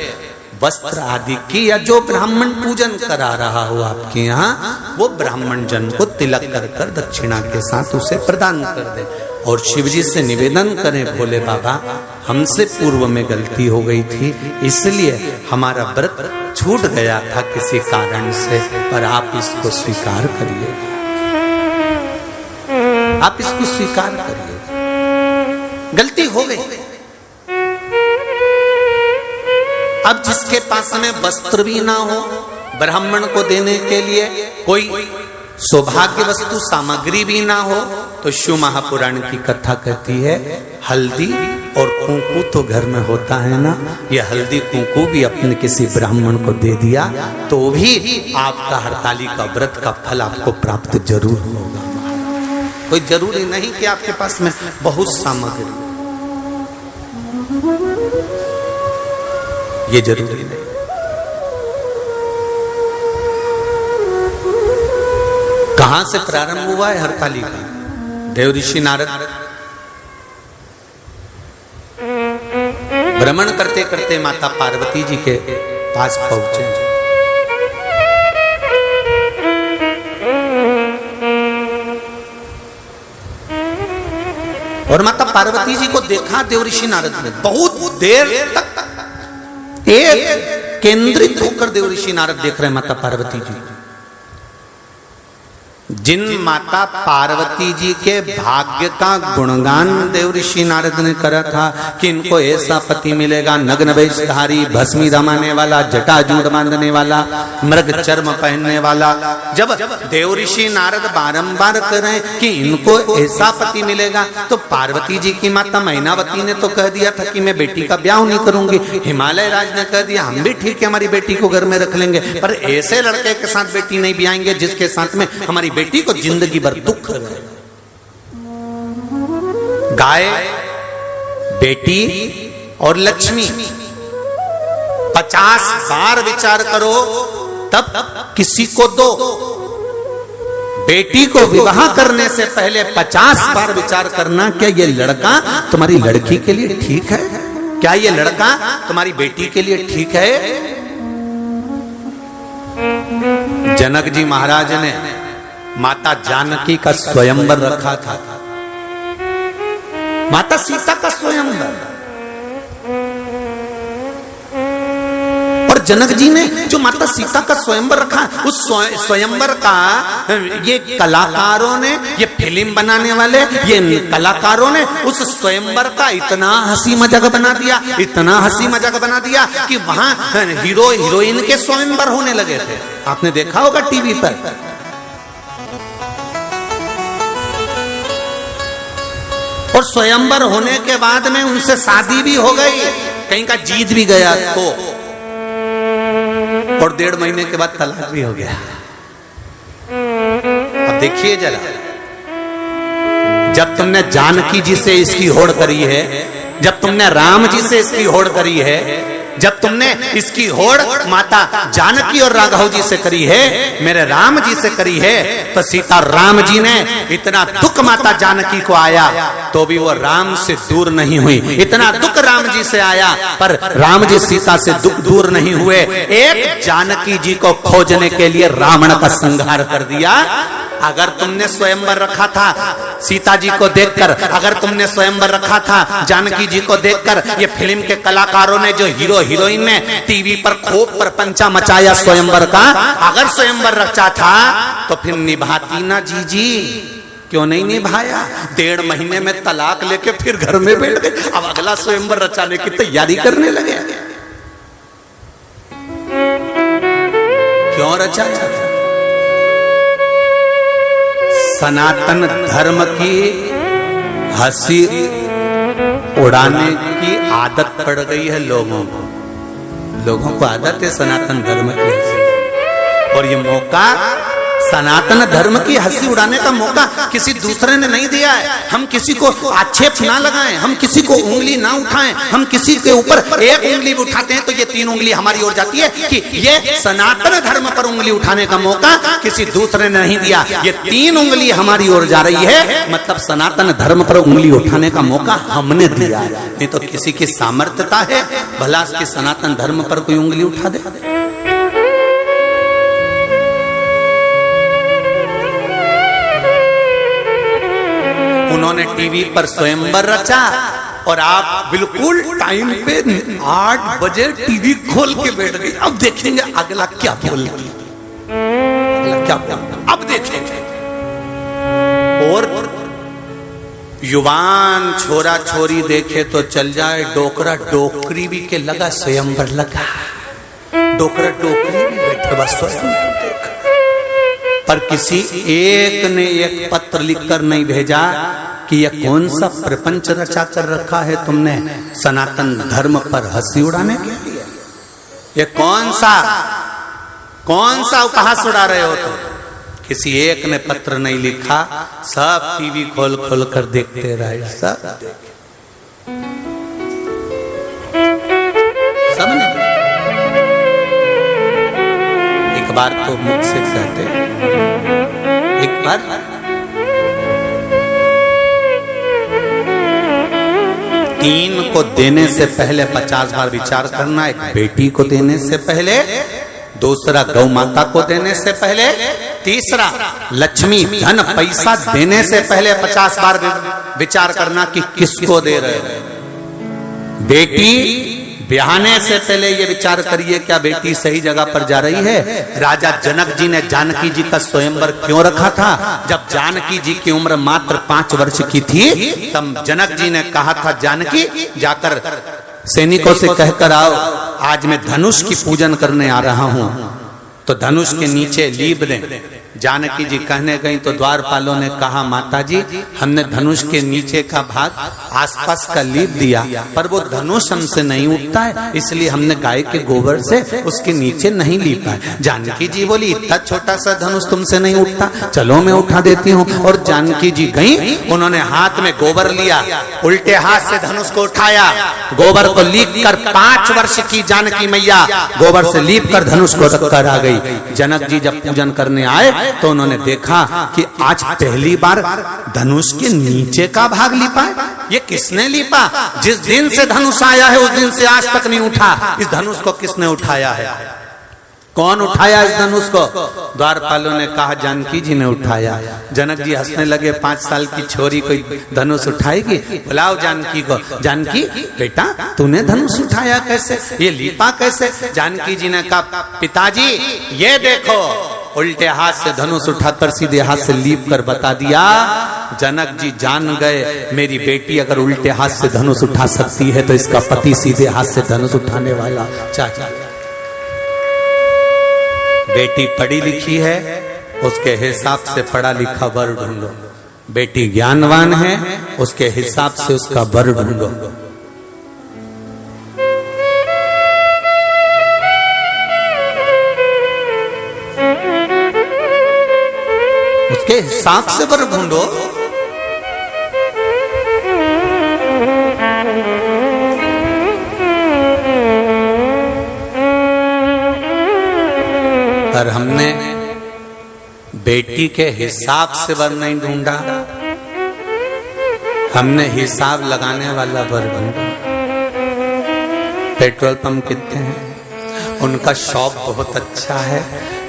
वस्त्र आदि की, या जो ब्राह्मण पूजन करा रहा हो आपके यहाँ, वो ब्राह्मण जन को तिलक कर कर दक्षिणा के साथ उसे प्रदान कर दे। और शिव जी से निवेदन करें, भोले बाबा हमसे पूर्व में गलती हो गई थी, इसलिए हमारा व्रत छूट गया था किसी कारण से, पर आप इसको स्वीकार करिए, आप इसको स्वीकार करिए, गलती हो गई। अब जिसके पास में वस्त्र भी ना हो ब्राह्मण को देने के लिए, कोई सौभाग्य वस्तु सामग्री भी ना हो, तो शिव महापुराण की कथा कहती है हल्दी और कुंकू तो घर में होता है ना, ये हल्दी कुंकू भी अपने किसी ब्राह्मण को दे दिया तो भी आपका हरतालिका व्रत का फल आपको प्राप्त जरूर होगा। कोई जरूरी नहीं कि आपके पास में बहुत सामग्री, ये जरूरी नहीं। कहां से प्रारंभ हुआ है हरतालिका? देव ऋषि नारद भ्रमण करते करते माता पार्वती जी के पास पहुंचे। और माता पार्वती जी को देखा देव ऋषि नारद ने, बहुत देर तक एक केंद्रित होकर देव ऋषि नारद देख रहे माता पार्वती जी। जिन माता पार्वती जी के भाग्य का गुणगान देव ऋषि नारद ने करा था कि इनको ऐसा पति मिलेगा, नग्न वेशधारी, भस्मी रमाने वाला, जटाजूट बांधने वाला, मृग चर्म पहनने वाला, जब देव ऋषि नारद बारंबार कर रहे कि इनको ऐसा पति मिलेगा, तो पार्वती जी की माता मैनावती ने तो कह दिया था कि मैं बेटी का ब्याह नहीं करूंगी। हिमालय राज ने कह दिया हम भी ठीक है, हमारी बेटी को घर में रख लेंगे, पर ऐसे लड़के के साथ बेटी नहीं ब्याएंगे जिसके साथ में हमारी बेटी को जिंदगी भर दुख रहे। गाय, बेटी और लक्ष्मी 50 बार विचार करो तब किसी को दो। बेटी को विवाह करने से पहले 50 बार विचार करना, क्या ये लड़का तुम्हारी लड़की के लिए ठीक है? क्या ये लड़का तुम्हारी बेटी के लिए ठीक है? जनक जी महाराज ने माता जानकी का स्वयंवर रखा था, माता सीता का स्वयंवर, और जनक जी ने जो माता सीता का स्वयंवर रखा, उस स्वयंवर का ये कलाकारों ने, ये फिल्म बनाने वाले ये कलाकारों ने उस स्वयंवर का इतना हंसी मजाक बना दिया, इतना हंसी मजाक बना दिया कि वहां हीरो हीरोइन के स्वयंवर होने लगे थे। आपने देखा होगा टीवी पर। और स्वयंवर होने के बाद में उनसे शादी भी हो गई, कहीं का जीत भी गया तो, और 1.5 महीने के बाद तलाक भी हो गया। अब देखिए जरा, जब तुमने जानकी जी से इसकी होड़ करी है, जब तुमने राम जी से इसकी होड़ करी है, जब तुमने इसकी होड़ माता जानकी और राघव जी से करी है, मेरे राम जी से करी है, तो सीता राम जी ने इतना दुख माता जानकी को आया तो भी वो राम से दूर नहीं हुई। इतना दुख राम जी से आया पर राम जी सीता से दुख दूर नहीं हुए। एक जानकी जी को खोजने के लिए रावण का संहार कर दिया। अगर तुमने स्वयंवर रखा था सीता जी को देखकर, अगर तुमने स्वयंवर रखा था जानकी जी को देखकर, ये फिल्म के कलाकारों ने, जो हीरो हीरोइन ने टीवी पर खूब प्रपंचा मचाया स्वयंवर का, अगर स्वयंवर रचा था तो फिर निभाती ना जी, क्यों नहीं निभाया? 1.5 महीने में तलाक लेके फिर घर में बैठ गए, अब अगला स्वयंवर रचाने की तैयारी करने लगे। क्यों रचाया? सनातन धर्म की हंसी उड़ाने की आदत पड़ गई है लोगों को। लोगों को आदत है सनातन धर्म की हंसी, और ये मौका, सनातन धर्म की हंसी उड़ाने का मौका किसी दूसरे ने नहीं दिया है। हम किसी को आक्षेप ना लगाएं, हम किसी को उंगली ना उठाएं। हम किसी के ऊपर एक उंगली भी उठाते हैं तो ये 3 उंगली हमारी ओर जाती है कि ये सनातन धर्म पर उंगली उठाने का मौका किसी दूसरे ने नहीं दिया। ये 3 उंगली हमारी ओर जा रही है, मतलब सनातन धर्म पर उंगली उठाने का मौका हमने दिया है। नहीं तो किसी की सामर्थ्यता है भला कि सनातन धर्म पर कोई उंगली उठा दे? उन्होंने टीवी पर स्वयंवर रचा और आप बिल्कुल टाइम पे 8 बजे टीवी खोल के बैठ गए। अब देखेंगे अगला क्या बोलती, क्या अब देखेंगे। और युवान छोरा छोरी देखे तो चल जाए, डोकरा डोकरी भी के लगा स्वयंवर लगा, डोकरा डोकरी भी बैठे बस स्वयंवर देख। पर किसी एक ने एक पत्र लिखकर नहीं भेजा कि यह कौन सा प्रपंच रचा कर रखा है तुमने सनातन धर्म पर हंसी उड़ाने के लिए। ये कौन सा उपहास उड़ा रहे हो तुम? किसी एक ने पत्र नहीं लिखा, सब टीवी खोल खोल कर देखते रहे, सब ने। एक बार तो मुख से कहते, एक बार 3 को देने से पहले 50 बार विचार करना। एक बेटी को देने से पहले, दूसरा गौ माता को देने से पहले, तीसरा लक्ष्मी धन पैसा देने से पहले 50 बार विचार करना कि किसको दे रहे हो। बेटी ब्याहने से पहले ये विचार करिए क्या बेटी सही जगह पर जा रही है। राजा जनक जी ने जानकी जी का स्वयंवर क्यों रखा था? जब जानकी जी की उम्र मात्र 5 वर्ष की थी तब जनक जी ने कहा था, जानकी जाकर सैनिकों से कहकर आओ, आज मैं धनुष की पूजन करने आ रहा हूं, तो धनुष के नीचे लीप दें। जानकी जी कहने गई तो द्वारपालों ने कहा, माता जी हमने धनुष के नीचे का भाग आसपास का लीप दिया, पर वो धनुष हमसे नहीं उठता है, इसलिए हमने गाय के गोबर से उसके नीचे नहीं लीपा है। जानकी जी बोली, इतना छोटा सा धनुष तुमसे नहीं उठता, चलो मैं उठा देती हूँ। और जानकी जी गई, उन्होंने हाथ में गोबर लिया, उल्टे हाथ से धनुष को उठाया, गोबर को लीप कर 5 वर्ष की जानकी मैया गोबर से लीप कर धनुष को रखकर आ गई। जनक जी जब पूजन करने आए तो उन्होंने देखा कि आज पहली बार धनुष के नीचे का भाग लीपा है। ये किसने लीपा? जिस दिन से धनुष आया है उस दिन से आज तक नहीं उठा। इस धनुष को किसने उठाया है? कौन उठाया इस धनुष को? द्वारपालों ने कहा, जानकी जी ने उठाया। जनक जी हंसने लगे, 5 साल की छोरी कोई धनुष उठाएगी? बुलाओ जानकी को। जानकी बेटा तूने धनुष उठाया कैसे, ये लीपा कैसे? जानकी जी ने कहा, पिताजी ये देखो, उल्टे हाथ से धनुष उठाकर सीधे हाथ से लीप कर बता दिया। जनक जी जान गए, मेरी बेटी अगर उल्टे हाथ से धनुष उठा सकती है तो इसका पति सीधे हाथ से धनुष उठाने वाला चाहिए। बेटी पढ़ी लिखी है, उसके हिसाब से पढ़ा लिखा वर ढूंढो। बेटी ज्ञानवान है, उसके हिसाब से उसका वर ढूंढो। उसके हिसाब से वर ढूंढो। हमने बेटी के हिसाब से वर नहीं ढूंढा, हमने हिसाब लगाने वाला वर ढूंढा। पेट्रोल पंप कितने हैं, उनका शॉप बहुत अच्छा है,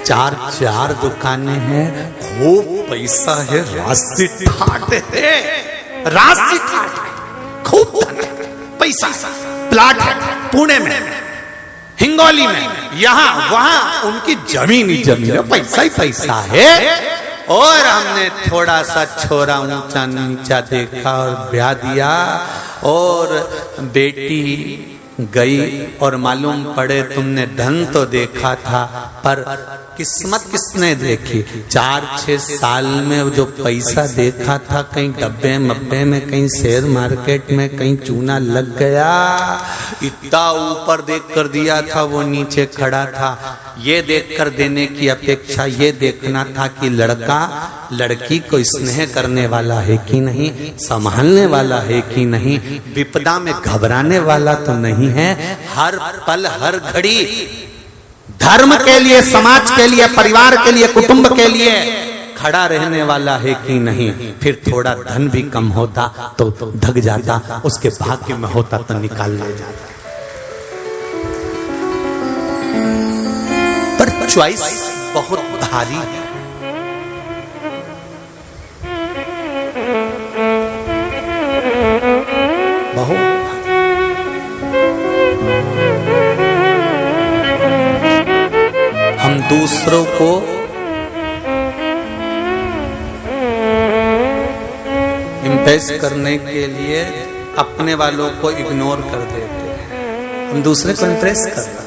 4 दुकानें हैं, खूब पैसा है, राशि ठाट है, राशि ठाट है, खूब पैसा, प्लाट है पुणे में, हिंगोली में, यहाँ वहां उनकी जमीन ही जमीन है, पैसा ही पैसा है। और हमने थोड़ा सा छोरा ऊंचा नीचा देखा और ब्याह दिया, और बेटी गई और मालूम पड़े तुमने धन तो देखा था पर किस्मत किसने देखी। 4-6 साल में जो पैसा देखा था, कहीं डब्बे मब्बे में, कहीं शेयर मार्केट में, कहीं चूना लग गया, इतना ऊपर देख कर दिया था, वो नीचे खड़ा था। ये देखकर देने की अपेक्षा ये देखना था कि लड़का लड़की को स्नेह करने वाला है कि नहीं, संभालने वाला है कि नहीं, विपदा में घबराने वाला तो नहीं है, हर पल हर घड़ी धर्म के लिए, समाज के लिए, परिवार के लिए, कुटुंब के लिए खड़ा रहने वाला है कि नहीं। फिर थोड़ा धन भी कम होता तो धक जाता, उसके भाग्य में होता तो निकाल ले जाता। पर चॉइस बहुत भारी है। बहुत हम दूसरों को इम्प्रेस करने के लिए अपने वालों को इग्नोर कर देते हैं, हम दूसरे को इम्प्रेस करते हैं।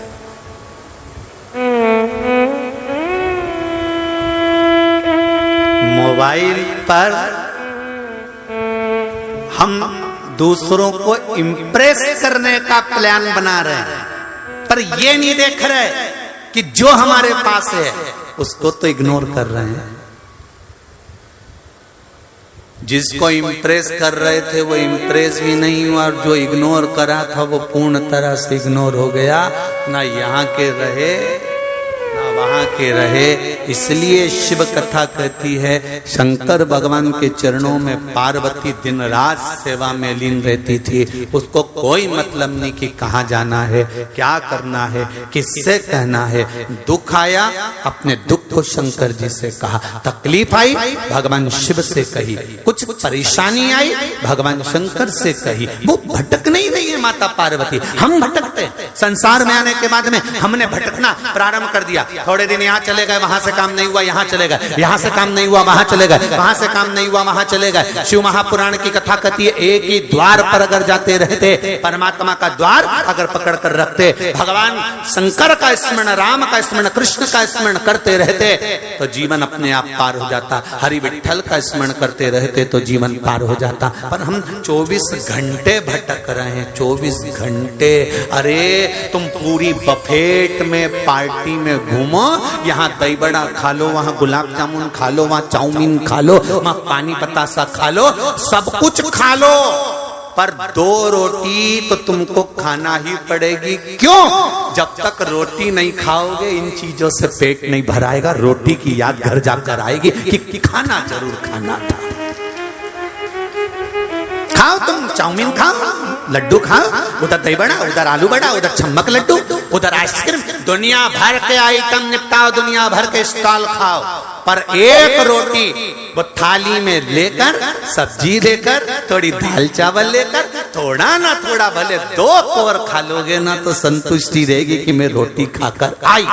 मोबाइल पर हम दूसरों को इम्प्रेस करने का प्लान बना रहे हैं, पर ये नहीं देख रहे कि जो हमारे पास है उसको तो इग्नोर कर रहे हैं। जिसको इम्प्रेस कर रहे थे वो इम्प्रेस भी नहीं हुआ, और जो इग्नोर करा था वो पूर्ण तरह से इग्नोर हो गया, ना यहाँ के रहे ना वहां के रहे। इसलिए शिव कथा कहती है शंकर भगवान के चरणों में पार्वती दिन रात सेवा में लीन रहती थी, उसको कोई मतलब नहीं कि कहाँ जाना है, क्या करना है, किससे कहना है। दुख आया अपने दुख को शंकर जी से कहा, तकलीफ आई भगवान शिव से कही, कुछ परेशानी आई भगवान शंकर से कही। वो भटक नहीं रही है माता पार्वती, हम भटकते। संसार में आने के बाद में हमने भटकना प्रारंभ कर दिया। थोड़े दिन यहाँ चले गए, वहां से काम नहीं हुआ, यहाँ चले गए, यहाँ से काम नहीं हुआ, वहां चले गए, वहां से काम नहीं हुआ, वहां चले गए। शिव महापुराण की कथा कहती है एक ही द्वार पर अगर जाते रहते, परमात्मा का द्वार अगर पकड़ कर रखते, भगवान शंकर का स्मरण, राम का स्मरण, कृष्ण का स्मरण करते रहते तो जीवन अपने आप पार हो जाता। हरि विठ्ठल का स्मरण करते रहते तो जीवन पार हो जाता। पर हम 24 घंटे भटक रहे हैं, 24 घंटे। अरे तुम पूरी बफेट में पार्टी में घूमो, यहाँ दही बड़ा खा लो, वहाँ गुलाब जामुन खा लो, वहाँ चाउमीन खा लो, वहाँ पानी पतासा खा लो, सब कुछ खा लो, पर 2 रोटी तो तुमको खाना ही पड़ेगी। क्यों? जब तक रोटी नहीं खाओगे इन चीजों से पेट नहीं भराएगा। रोटी की याद घर जाकर आएगी कि खाना जरूर खाना था। खाओ तुम, चाउमीन खाओ, लड्डू खाओ, उधर दही बड़ा, उधर आलू बड़ा, उधर छम्मक लड्डू, उधर आइसक्रीम, दुनिया भर के आइटम निपटाओ, दुनिया भर के स्टॉल खाओ, पर एक रोटी वो थाली में लेकर, सब्जी लेकर, थोड़ी दाल चावल लेकर, थोड़ा ना थोड़ा भले 2 कौर खा लोगे ना तो संतुष्टि रहेगी कि मैं रोटी खाकर आई।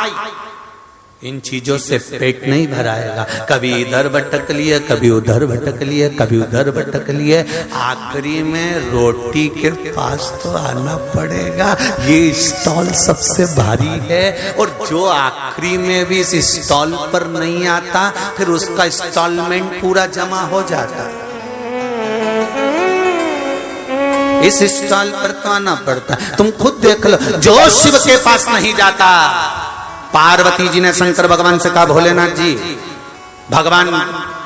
इन चीजों से पेट नहीं भराएगा। कभी इधर भटक लिए, कभी उधर भटक लिए, कभी उधर भटक लिए, आखिरी में रोटी के पास तो आना पड़ेगा। ये स्टॉल सबसे भारी है, और जो आखिरी में भी इस स्टॉल पर नहीं आता फिर उसका इंस्टॉलमेंट पूरा जमा हो जाता। इस स्टॉल पर तो आना पड़ता। तुम खुद देख लो, जो शिव के पास नहीं जाता। पार्वती जी ने शंकर भगवान से कहा भोलेनाथ जी, भगवान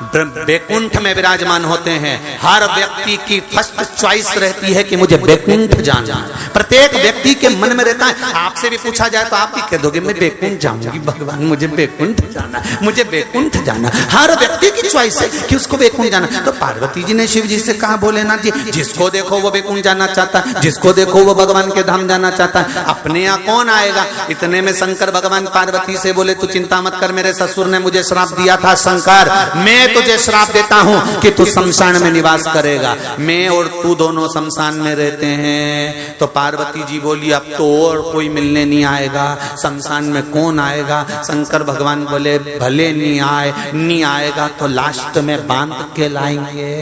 बैकुंठ में विराजमान होते हैं। हर व्यक्ति की फर्स्ट चॉइस रहती है कि मुझे बैकुंठ जाना। प्रत्येक व्यक्ति के मन में रहता है। आपसे भी पूछा जाए तो आप भी कह दोगे मैं बैकुंठ जाऊंगी, भगवान मुझे बैकुंठ जाना, मुझे बैकुंठ जाना। हर व्यक्ति की चॉइस है कि उसको बैकुंठ जाना। तो पार्वती जी ने शिव जी से कहा, भोलेनाथ जी जिसको देखो वो बैकुंठ जाना चाहता है, जिसको देखो वो भगवान के धाम जाना चाहता है, अपने यहाँ कौन आएगा। इतने में शंकर भगवान पार्वती से बोले तू चिंता मत कर, मेरे ससुर ने मुझे श्राप दिया था। शंकर मैं तुझे श्राप देता हूं कि तू शमशान में निवास करेगा। मैं और तू दोनों शमशान में रहते हैं। तो पार्वती जी बोली अब तो और कोई मिलने नहीं आएगा, शमशान में कौन आएगा। शंकर भगवान बोले भले नहीं आएगा तो लास्ट में बांध के लाएंगे,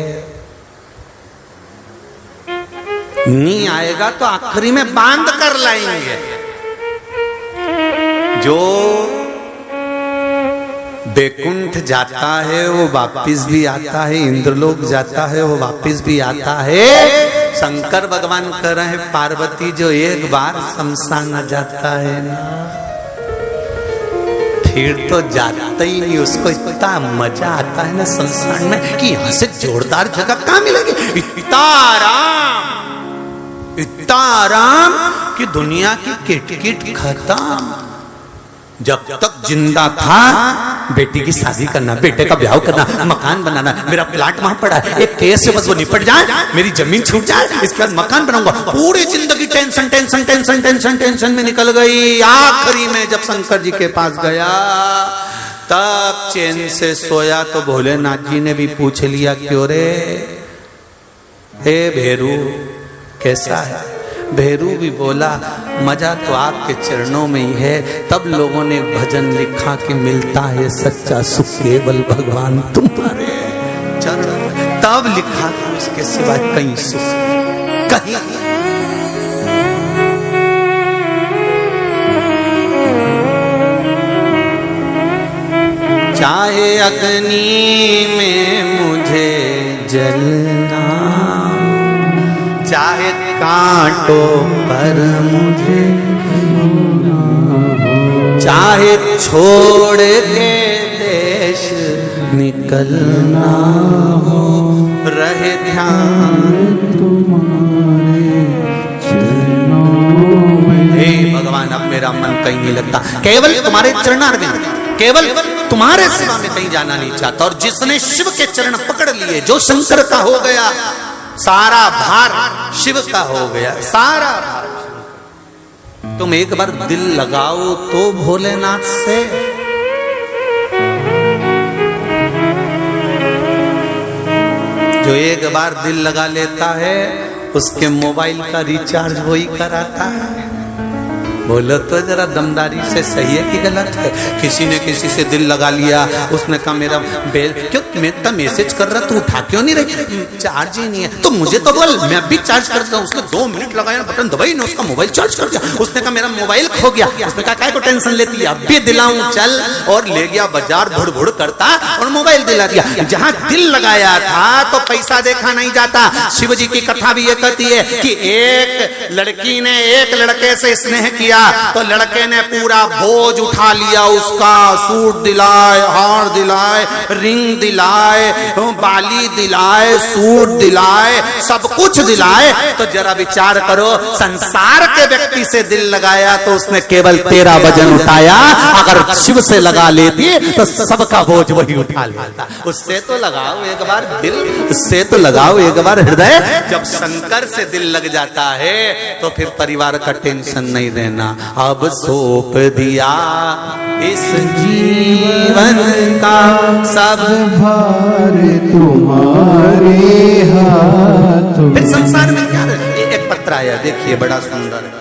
नहीं आएगा तो आखिरी में बांध कर लाएंगे। जो बैकुंठ जाता है वो वापिस भी आता है, इंद्रलोक जाता है वो वापिस भी आता है। शंकर भगवान कह रहे हैं पार्वती जो एक बार शमशान आ जाता है ना फिर तो जाता ही नहीं। उसको इतना मजा आता है ना शमशान में कि यहां से जोरदार जगह कहां मिलेगी। इतना आराम कि दुनिया की किटकिट खत्म। जब तक जिंदा था बेटी की शादी करना, बेटे का ब्याह करना, मकान बनाना, मेरा प्लाट वहां पड़ा है, एक केस से बस वो निपट जाए, मेरी जमीन छूट जाए, इसके बाद मकान बनाऊंगा। पूरी जिंदगी tension tension tension tension tension में निकल गई। आखिरी में जब शंकर जी के पास गया तब चैन से सोया तो भोलेनाथ जी ने भी पूछ लिया क्यों रे हे भेरू कैसा है। भेरू भी बोला मजा तो आपके चरणों में ही है। तब लोगों ने भजन लिखा कि मिलता है सच्चा सुख केवल भगवान तुम्हारे चरण। तब लिखा कि उसके सिवा कहीं सुख कहीं। चाहे अग्नि में मुझे जलना, चाहे कांटों पर मुझे चाहे छोड़ के देश निकलना हो, रहे ध्यान तुम्हारे चरणों में। हे भगवान अब मेरा मन कहीं नहीं लगता, केवल तुम्हारे चरणारविंद, केवल तुम्हारे सिवा में कहीं जाना नहीं चाहता। और जिसने शिव के चरण पकड़ लिए, जो शंकर का हो गया, सारा भार शिव का हो गया, सारा भार। तुम एक बार दिल लगाओ तो भोलेनाथ से। जो एक बार दिल लगा लेता है उसके मोबाइल का रिचार्ज वही कराता है। बोलो तो जरा दमदारी से सही है कि गलत है। किसी ने किसी से दिल लगा लिया, उसने कहा मेरा बेल क्यों मैं तो मैसेज कर रहा तू उठा क्यों नहीं रही, चार्ज ही नहीं है। तो मुझे तो बोल मैं भी चार्ज कर देता हूँ। उसने 2 मिनट लगाया, बटन दबाई ना, उसका मोबाइल चार्ज कर दिया। उसने कहा मेरा मोबाइल खो गया। उसने कहा काय को टेंशन लेती है, अब भी दिलाऊं चल। और ले गया बाजार भुड़ भुड़ करता और मोबाइल दिला दिया। जहां दिल लगाया था तो पैसा देखा नहीं जाता। शिव जी की कथा भी ये कहती है कि एक लड़की ने एक लड़के से स्नेह किया तो लड़के ने पूरा बोझ उठा लिया उसका। सूट दिलाए, हार दिलाए, रिंग दिलाए, बाली दिलाए, सूट दिलाए, सब कुछ दिलाए। तो जरा विचार करो, संसार के व्यक्ति से दिल लगाया तो उसने केवल 13 वजन उठाया। अगर शिव से लगा लेती तो सबका बोझ वही उठा लेता। उससे तो लगाओ एक बार दिल, उससे तो लगाओ एक बार हृदय। जब शंकर से दिल लग जाता है तो फिर परिवार का टेंशन नहीं देना। अब सौंप दिया इस जीवन का सब भार तुम्हारे हाथों। फिर संसार में क्या एक पत्र आया, देखिए बड़ा सुंदर है।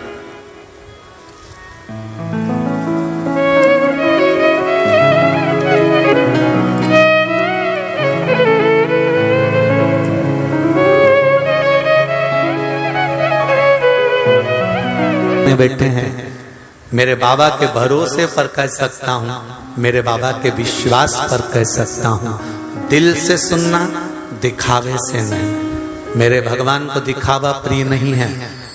बैठे हैं, मेरे बाबा के भरोसे पर कह सकता हूँ, मेरे बाबा के विश्वास पर कह सकता हूँ। दिल से सुनना, दिखावे से नहीं। मेरे भगवान को दिखावा प्रिय नहीं है।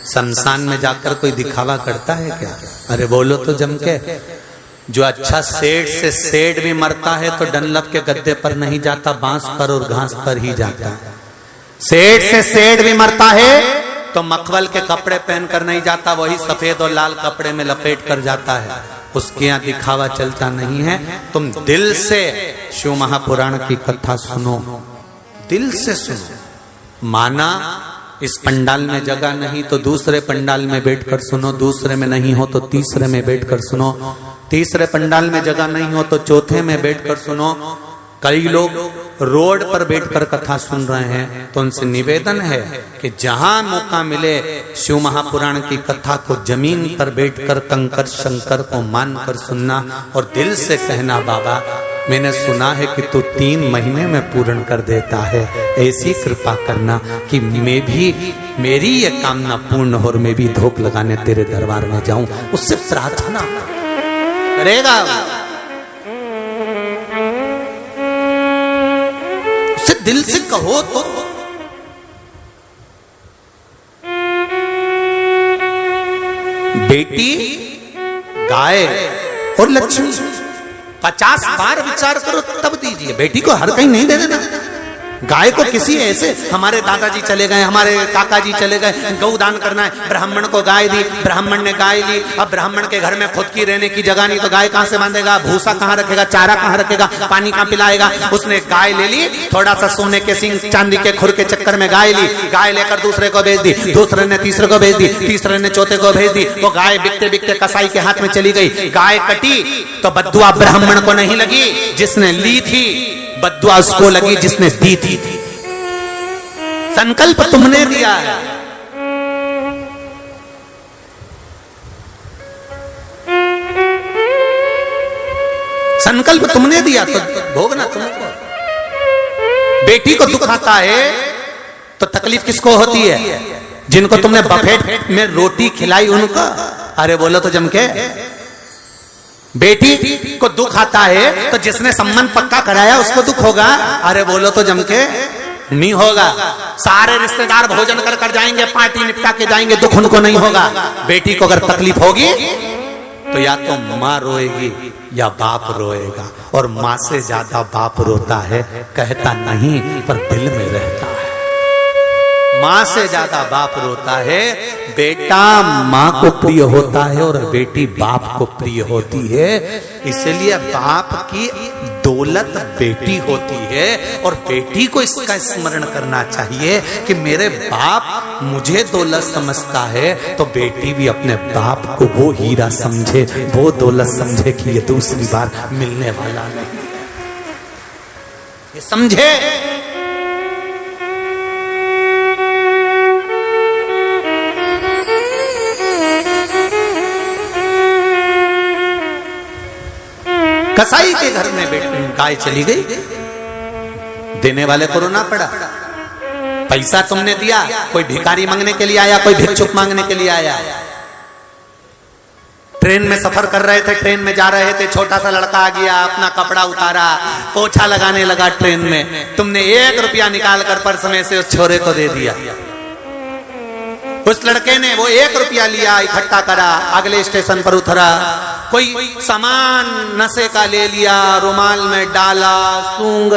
शमशान में जाकर कोई दिखावा करता है क्या? अरे बोलो तो जम के। जो अच्छा सेठ से सेठ भी मरता है तो डनलप के गद्दे पर नहीं जाता, बांस पर और घास पर ही जाता है। सेठ से सेठ भी मरता है तो मखमल के कपड़े पहनकर नहीं जाता, वही सफेद और लाल कपड़े में लपेट कर जाता है। उसके यहाँ दिखावा चलता नहीं है। तुम दिल से शिव महापुराण की कथा सुनो, दिल से सुनो। माना इस पंडाल में जगह नहीं तो दूसरे पंडाल में बैठकर सुनो, दूसरे में नहीं हो तो तीसरे में बैठकर सुनो, तीसरे पंडाल में जगह नहीं हो तो चौथे में बैठकर सुनो। कई लोग रोड पर बैठकर कथा सुन रहे हैं, तो उनसे निवेदन है कि जहां मौका मिले शिव महापुराण की कथा को जमीन पर बैठकर कंकर शंकर को मानकर सुनना और दिल से कहना, बाबा मैंने सुना है कि तू 3 महीने में पूर्ण कर देता है, ऐसी कृपा करना कि मैं भी, मेरी ये कामना पूर्ण हो और मैं भी धूप लगाने तेरे दरबार में जाऊं। उससे प्रार्थना करेगा, उससे दिल से कहो तो। बेटी, गाय और लक्ष्मी 50 बार विचार करो तब दीजिए। बेटी को हर कहीं नहीं दे देना। गाय को किसी ऐसे, हमारे दादाजी चले गए, हमारे काका जी चले गए, गौदान करना है, ब्राह्मण को गाय दी, ब्राह्मण ने गाय ली। अब ब्राह्मण के घर में खुद की रहने की जगह नहीं तो गाय कहां से बांधेगा, भूसा कहां रखेगा, चारा कहां रखेगा, पानी कहां पिलाएगा। उसने गाय ले ली, थोड़ा सा सोने के सिंह चांदी के खुर के चक्कर में गाय ली, गाय लेकर दूसरे को भेज दी, दूसरे ने तीसरे को भेज दी, तीसरे ने चौथे को भेज दी। वो गाय बिकते बिकते कसाई के हाथ में चली गई। गाय कटी तो बद्दुआ ब्राह्मण को नहीं लगी जिसने ली थी, बद्दुआ उसको लगी जिसने दी थी। संकल्प तुमने दिया है, संकल्प तुमने दिया तो भोगना तुमको। बेटी को दुख आता है तो तकलीफ किसको होती है? जिनको तुमने बफेट में रोटी खिलाई उनको। अरे बोलो तो जम के। बेटी को दुख आता है तो जिसने संबंध पक्का कराया उसको दुख होगा। अरे बोलो तो जम के नहीं होगा। सारे रिश्तेदार भोजन कर कर जाएंगे, पार्टी निपटा के जाएंगे, दुख उनको नहीं होगा। बेटी को अगर तकलीफ होगी तो या तो माँ रोएगी या बाप रोएगा, और माँ से ज्यादा बाप रोता है, कहता नहीं पर दिल में रहता है। माँ से ज्यादा बाप रोता है। बेटा माँ को प्रिय होता है और बेटी बाप को प्रिय होती है। इसलिए बाप की दौलत बेटी होती है और बेटी को इसका स्मरण करना चाहिए कि मेरे बाप मुझे दौलत समझता है, तो बेटी भी अपने बाप को वो हीरा समझे, वो दौलत समझे कि ये दूसरी बार मिलने वाला नहीं है। ये समझे। कसाई के घर में गाय चली गई, देने वाले को रोना पड़ा। पैसा तुमने दिया, कोई भिखारी मांगने के लिए आया, कोई भिक्षुक मांगने के लिए आया। ट्रेन में सफर कर रहे थे, ट्रेन में जा रहे थे, छोटा सा लड़का आ गया, अपना कपड़ा उतारा, पोछा लगाने लगा ट्रेन में। तुमने 1 रुपया निकाल कर पर्स में से उस छोरे को दे दिया। उस लड़के ने वो 1 रुपया लिया, इकट्ठा करा, अगले स्टेशन पर उतरा, कोई सामान नशे का ले लिया, रुमाल में डाला, सूंघ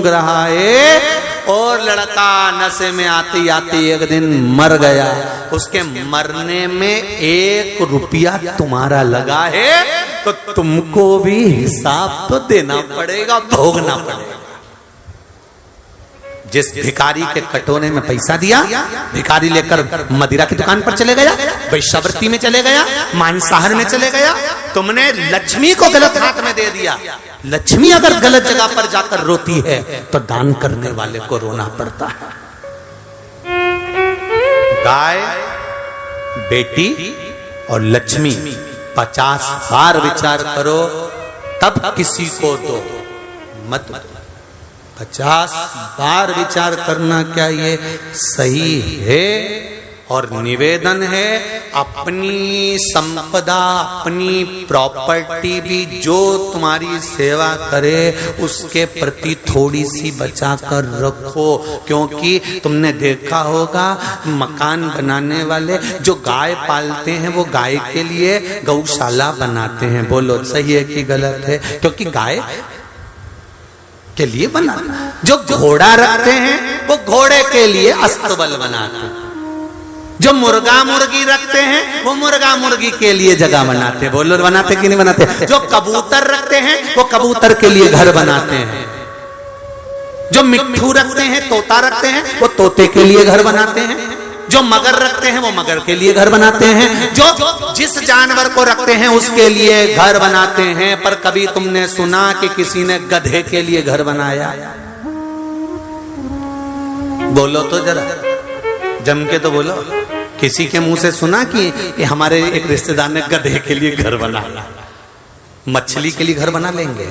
रहा है, और लड़का नशे में आते आते एक दिन मर गया। उसके मरने में 1 रुपया तुम्हारा लगा है तो तुमको भी हिसाब तो देना पड़ेगा, भोगना पड़ेगा। जिस भिखारी के कटोरे में पैसा दिया, भिखारी लेकर मदिरा की दुकान पर चले गया, वैश्यावृत्ति में चले गया, मांसाहार में चले गया। तुमने लक्ष्मी को गलत हाथ में दे दिया। लक्ष्मी अगर गलत जगह पर जाकर रोती है तो दान करने वाले को रोना पड़ता है। गाय, बेटी और लक्ष्मी 50 बार विचार करो तब किसी को दो, मत 50 बार विचार करना क्या ये सही है? और निवेदन है अपनी संपदा, अपनी प्रॉपर्टी भी जो तुम्हारी सेवा करे उसके प्रति थोड़ी सी बचा कर रखो, क्योंकि तुमने देखा होगा मकान बनाने वाले जो गाय पालते हैं वो गाय के लिए गौशाला बनाते हैं। बोलो सही है कि गलत है? क्योंकि गाय के लिए बना। जो घोड़ा रखते हैं वो घोड़े के लिए अस्तबल बनाते हैं। जो मुर्गा मुर्गी रखते हैं वो मुर्गा मुर्गी के लिए जगह बनाते हैं। बोलो बनाते कि नहीं बनाते? जो कबूतर रखते हैं वो कबूतर के लिए घर बनाते हैं। जो मिट्ठू रखते हैं, तोता रखते हैं, वो तोते के लिए घर बनाते हैं। जो मगर रखते हैं वो मगर के लिए घर बनाते हैं। जो जिस जानवर को रखते हैं उसके लिए घर बनाते हैं। पर कभी तुमने सुना कि किसी ने गधे के लिए घर बनाया? बोलो तो जरा, जम के तो बोलो। किसी के मुंह से सुना कि हमारे एक रिश्तेदार ने गधे के लिए घर बनाया? मछली के लिए घर बना लेंगे,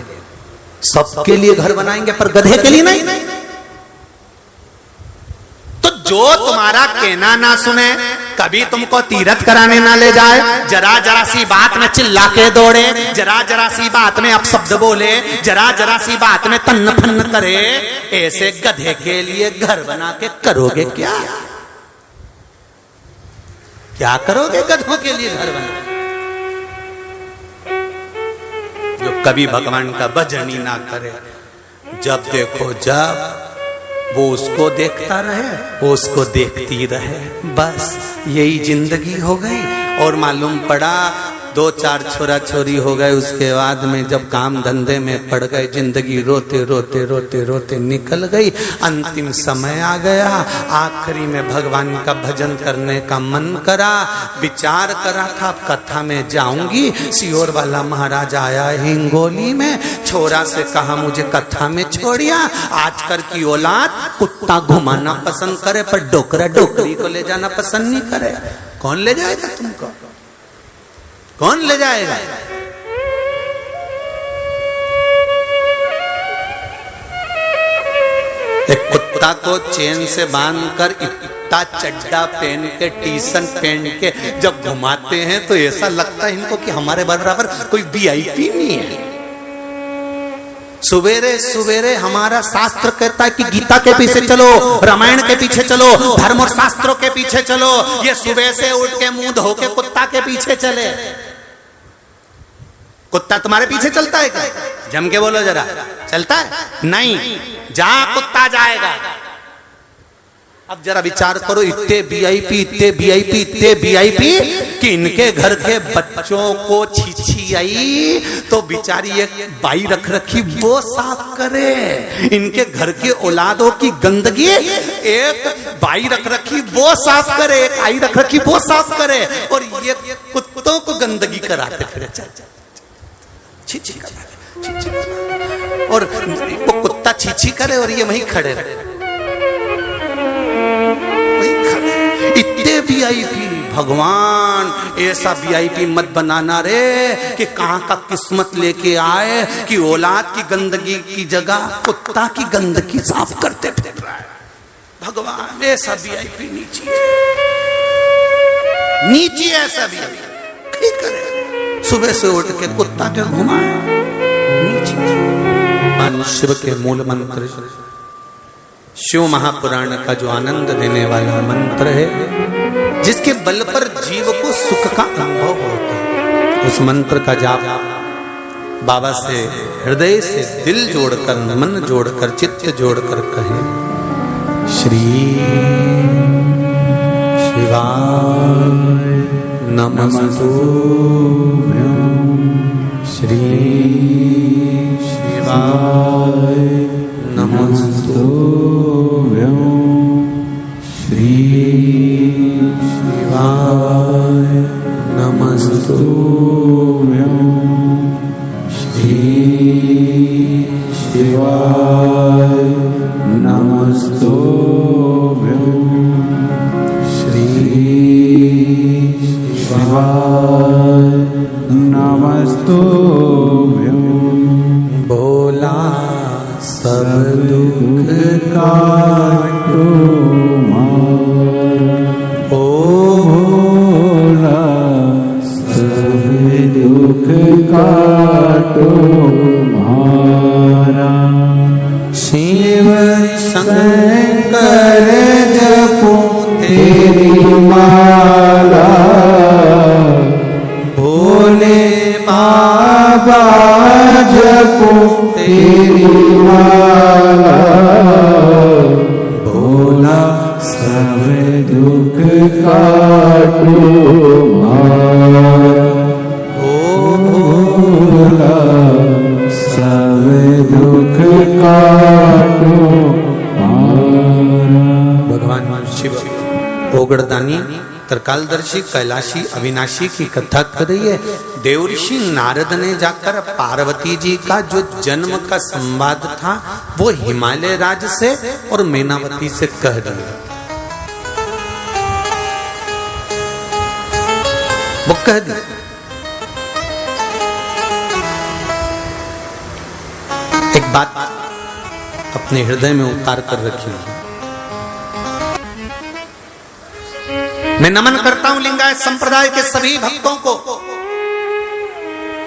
सबके लिए घर बनाएंगे, पर गधे के लिए नहीं। तो जो तुम्हारा कहना ना सुने, कभी तुमको तीरथ कराने ना ले जाए, जरा जरा सी बात में चिल्ला के दौड़े, जरा जरा सी बात में अपशब्द बोले, जरा जरा सी बात में तन्न फन्न करे, ऐसे गधे के लिए घर बना के करोगे क्या? क्या करोगे गधों के लिए घर बना? जो कभी भगवान का भजन ही ना करे, जब देखो जब वो उसको देखता रहे, वो उसको देखती रहे, बस यही जिंदगी हो गई। और मालूम पड़ा 2-4 छोरा छोरी हो गए, उसके बाद में जब काम धंधे में पड़ गए, जिंदगी रोते रोते रोते रोते निकल गई। अंतिम समय आ गया, आखिरी में भगवान का भजन करने का मन करा, विचार करा था कथा में जाऊंगी। सियोर वाला महाराज आया हिंगोली में, छोरा से कहा मुझे कथा में छोड़िया। आजकल की औलाद कुत्ता घुमाना पसंद करे पर डोकरा डोकरी को ले जाना पसंद नहीं करे। कौन ले जाएगा तुमको? कौन ले जाएगा? एक कुत्ता को चेन से बांधकर इतना चड्डा पहन के, टी शर्ट पहन के जब घुमाते हैं तो ऐसा लगता है इनको कि हमारे बराबर कोई वीआईपी नहीं है। सुबेरे सुबेरे हमारा शास्त्र कहता है कि गीता के पीछे चलो, रामायण के पीछे चलो, धर्म और शास्त्रों के पीछे चलो। ये सुबह से उठ के मुंह धो के कुत्ता के पीछे चले। कुत्ता तुम्हारे पीछे चलता है क्या? जम के बोलो जरा, चलता है? नहीं, जहां कुत्ता जाएगा। अब जरा विचार करो, इतने वीआईपी, इतने वीआईपी, इतने वीआईपी कि इनके घर के बच्चों को छीछी आई तो बेचारी एक बाई रख रखी वो साफ करे। इनके घर के औलादों की गंदगी एक बाई रख रखी वो साफ करे, एक आई रख रखी वो साफ करे, और ये कुत्तों को गंदगी कराते फिरे। छीछी करे, और वो कुत्ता छीछी करे और ये वहीं खड़े रहे। इतने वीआईपी, भगवान ऐसा वीआईपी मत बनाना रे कि कहां का किस्मत लेके आए कि औलाद की गंदगी की जगह कुत्ता की गंदगी साफ करते फिर रहा है। भगवान ऐसा वीआईपी नीचे ऐसा वीआईपी करे, सुबह से उठ के कुत्ता के घुमाए नीचे। शिव के मूल मंत्र, शिव महापुराण का जो आनंद देने वाला मंत्र है, जिसके बल पर जीव को सुख का अनुभव होता है, उस मंत्र का जाप बाबा से हृदय से दिल जोड़कर, मन जोड़कर, चित्त जोड़कर कहें, श्री शिवाय नमस्तुभ्यं, श्री शिवाय नमस्तुभ्यं, श्री शिवाय नमस्तुभ्यं, श्री शिवाय नमस्तुभ्यं, श्री शिवाय नमस्तुभ्यं। बोला सब दुख काटो मार, ओ माला भोले बाबा जपो तेरी माला भोला सब दुख काटो मारा भोला सब दुख काटो मारा। भगवान शिव ओगड़दानी त्रिकालदर्शी कैलाशी अविनाशी की कथा कर रही है। देवऋषि नारद ने जाकर पार्वती जी का जो जन्म का संवाद था वो हिमालय राज से और मैनावती से कह दिया। वो कह दिया। एक बात अपने हृदय में उतार कर रखिए। मैं नमन करता हूं लिंगायत संप्रदाय के सभी भक्तों को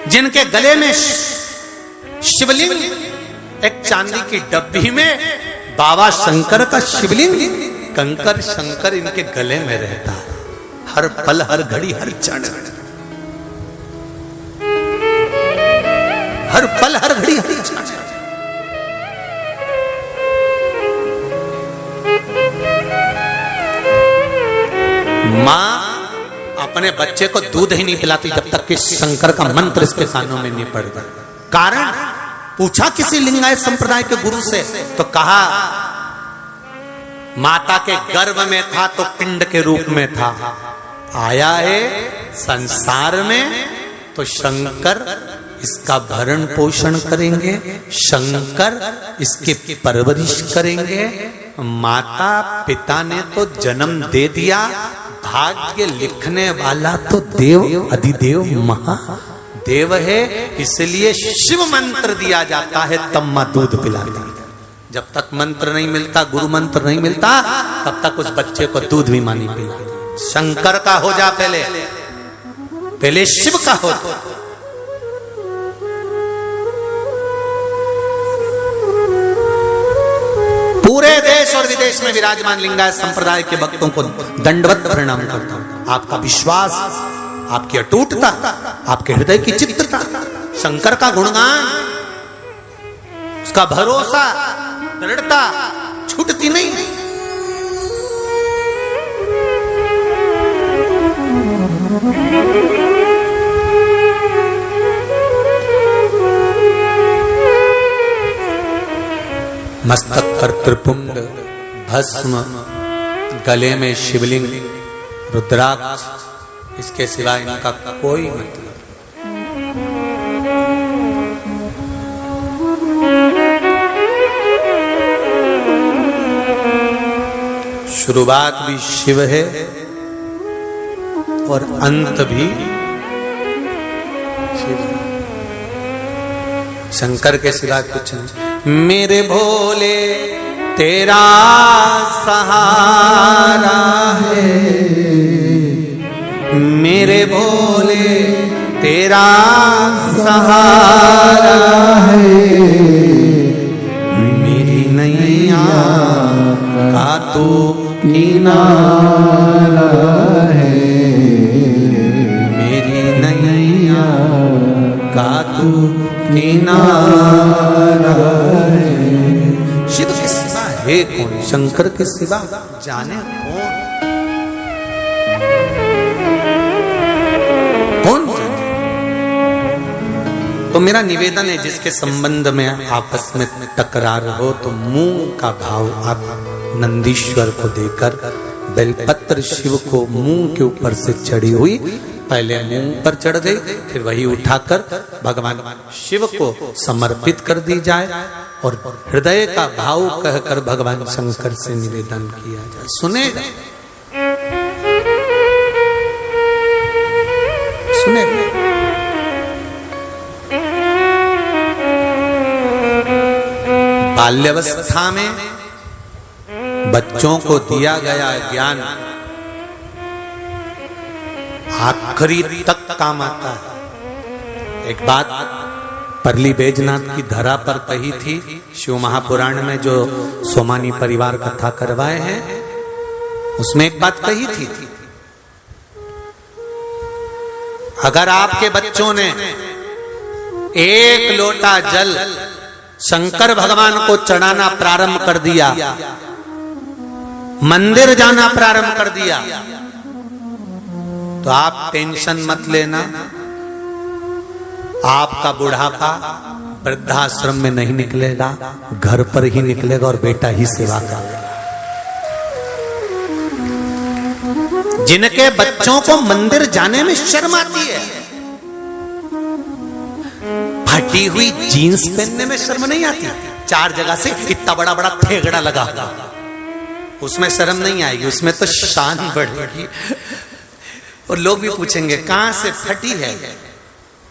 जिनके गले में शिवलिंग एक चांदी की डब्बी में बाबा शंकर का शिवलिंग कंकर शंकर इनके गले में रहता है हर पल हर घड़ी हर क्षण हर पल हर घड़ी हर क्षण। मां अपने बच्चे को दूध ही नहीं पिलाती जब तक कि शंकर का मंत्र इसके कानों में नहीं पड़ गया। कारण पूछा किसी लिंगायत संप्रदाय के गुरु से तो कहा माता के गर्भ में था तो पिंड के रूप में था, आया है संसार में तो शंकर इसका भरण पोषण करेंगे, शंकर इसकी परवरिश करेंगे। माता पिता ने तो जन्म दे दिया, भाग्य लिखने वाला तो देव अधिदेव महादेव है, इसलिए शिव मंत्र दिया जाता है तब मां दूध पिलाती है। जब तक मंत्र नहीं मिलता, गुरु मंत्र नहीं मिलता, तब तक उस बच्चे को दूध भी मानी पिलाती। शंकर का हो जा पहले शिव का हो। पूरे देश और विदेश में विराजमान लिंगायत संप्रदाय के भक्तों को दंडवत प्रणाम करता हूं। आपका विश्वास, आपकी अटूटता, आपके हृदय की चित्रता, शंकर का गुणगान, उसका भरोसा, दृढ़ता छूटती नहीं। मस्तक पर त्रिपुंड भस्म, गले में शिवलिंग, रुद्राक्ष, इसके सिवा इनका कोई मतलब। शुरुआत भी शिव है और अंत भी शिव। शंकर के सिवा कुछ नहीं। मेरे भोले तेरा सहारा है, मेरे भोले तेरा सहारा है, मेरी नैया का तो किनारा है, मेरी नैया का तो किनारा है। शिव के सिवा है कौन? शंकर के सिवा जाने कौन जाने? तो मेरा निवेदन है, जिसके संबंध में आपस में तकरार हो तो मुंह का भाव आप नंदीश्वर को देकर बेलपत्र शिव को मुंह के ऊपर से चढ़ी हुई पहले मुंह पर चढ़ गई, फिर वही उठाकर भगवान शिव को समर्पित कर दी जाए और हृदय का भाव कहकर भगवान शंकर से निवेदन किया जाए। सुनेगा, सुनेगा। बाल्यावस्था में बच्चों को दिया गया ज्ञान आखिरी तक काम आता है। एक बात परली बैजनाथ की धरा पर कही थी, शिव महापुराण में जो सोमानी परिवार कथा करवाए हैं, उसमें एक बात कही थी, अगर आपके बच्चों ने एक लोटा जल शंकर भगवान को चढ़ाना प्रारंभ कर दिया, मंदिर जाना प्रारंभ कर दिया, तो आप टेंशन मत लेना, आपका बुढ़ापा वृद्धाश्रम में नहीं निकलेगा, घर पर ही निकलेगा और बेटा ही सेवा करेगा। जिनके बच्चों को मंदिर जाने में शर्म आती है, फटी हुई जीन्स पहनने में शर्म नहीं आती, 4 जगह से इतना बड़ा बड़ा थेगड़ा लगा हुआ, उसमें शर्म नहीं आएगी, उसमें तो शान बढ़ेगी। और लोग भी पूछेंगे कहां से फटी है,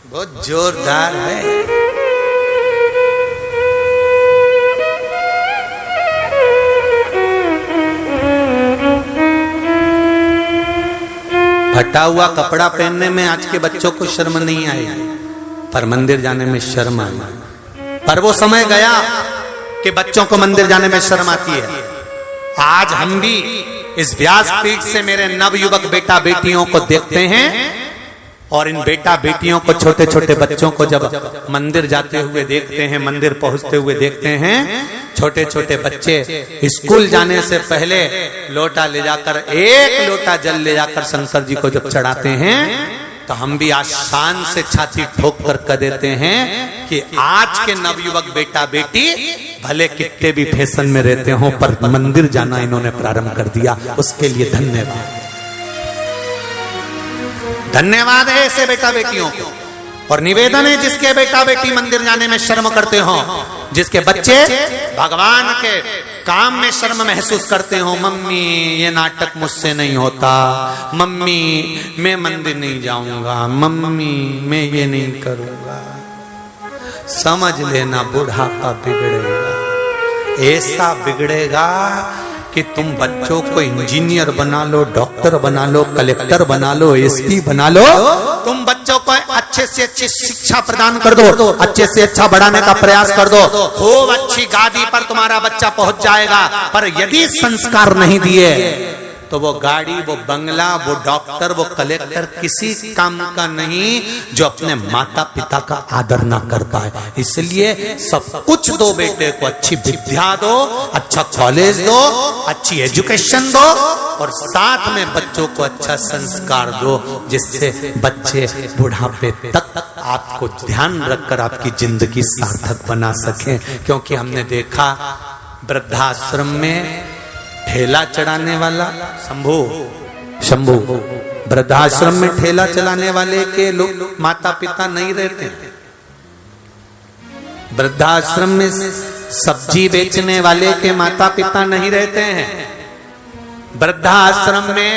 बहुत जोरदार है। फटा हुआ कपड़ा पहनने में आज के बच्चों को शर्म नहीं आएगी, पर मंदिर जाने में शर्म आई। पर वो समय गया कि बच्चों को मंदिर जाने में शर्म आती है। आज हम भी इस व्यासपीठ से मेरे नवयुवक बेटा बेटियों को देखते हैं, और इन बेटा बेटियों को, छोटे छोटे बच्चों को जब मंदिर जाते हुए देखते हैं, मंदिर पहुंचते हुए देखते हैं, छोटे छोटे बच्चे स्कूल जाने से पहले लोटा ले जाकर, 1 लोटा जल ले जाकर शंकर जी को जब चढ़ाते हैं, तो हम भी आज शान से छाती ठोक कर कह देते हैं कि आज के नवयुवक बेटा बेटी भले कितने भी फैशन में रहते हो, पर मंदिर जाना इन्होंने प्रारंभ कर दिया, उसके लिए धन्यवाद। धन्यवाद है ऐसे बेटा बेटियों को। और निवेदन है, जिसके बेटा बेटी मंदिर जाने में शर्म करते हो, जिसके बच्चे भगवान के काम में शर्म महसूस करते हो, मम्मी ये नाटक मुझसे नहीं होता, मम्मी मैं मंदिर नहीं जाऊंगा, मम्मी मैं ये नहीं करूंगा, समझ लेना बुढ़ापा बिगड़ेगा। ऐसा बिगड़ेगा कि तुम बच्चों को इंजीनियर बना लो, डॉक्टर बना लो, कलेक्टर बना लो, एसपी बना लो, तुम बच्चों को अच्छे से अच्छी शिक्षा प्रदान कर दो, अच्छे से अच्छा बढ़ाने का प्रयास कर दो, खूब अच्छी गादी पर तुम्हारा बच्चा पहुंच जाएगा। पर यदि संस्कार नहीं दिए तो वो गाड़ी, वो बंगला, वो डॉक्टर, वो कलेक्टर किसी काम का नहीं, जो अपने माता पिता का आदर ना कर पाए। इसलिए सब कुछ दो बेटे को, अच्छी विद्या दो, अच्छा कॉलेज दो, अच्छी एजुकेशन दो, और साथ में बच्चों को अच्छा संस्कार दो, जिससे बच्चे बुढ़ापे तक आपको ध्यान रखकर आपकी जिंदगी सार्थक बना सकें। क्योंकि हमने देखा वृद्धाश्रम में ठेला चढ़ाने वाला शंभू वृद्धाश्रम में ठेला चलाने वाले के लोग माता पिता नहीं रहते। वृद्धाश्रम में सब्जी बेचने वाले के माता पिता नहीं रहते हैं। वृद्धाश्रम में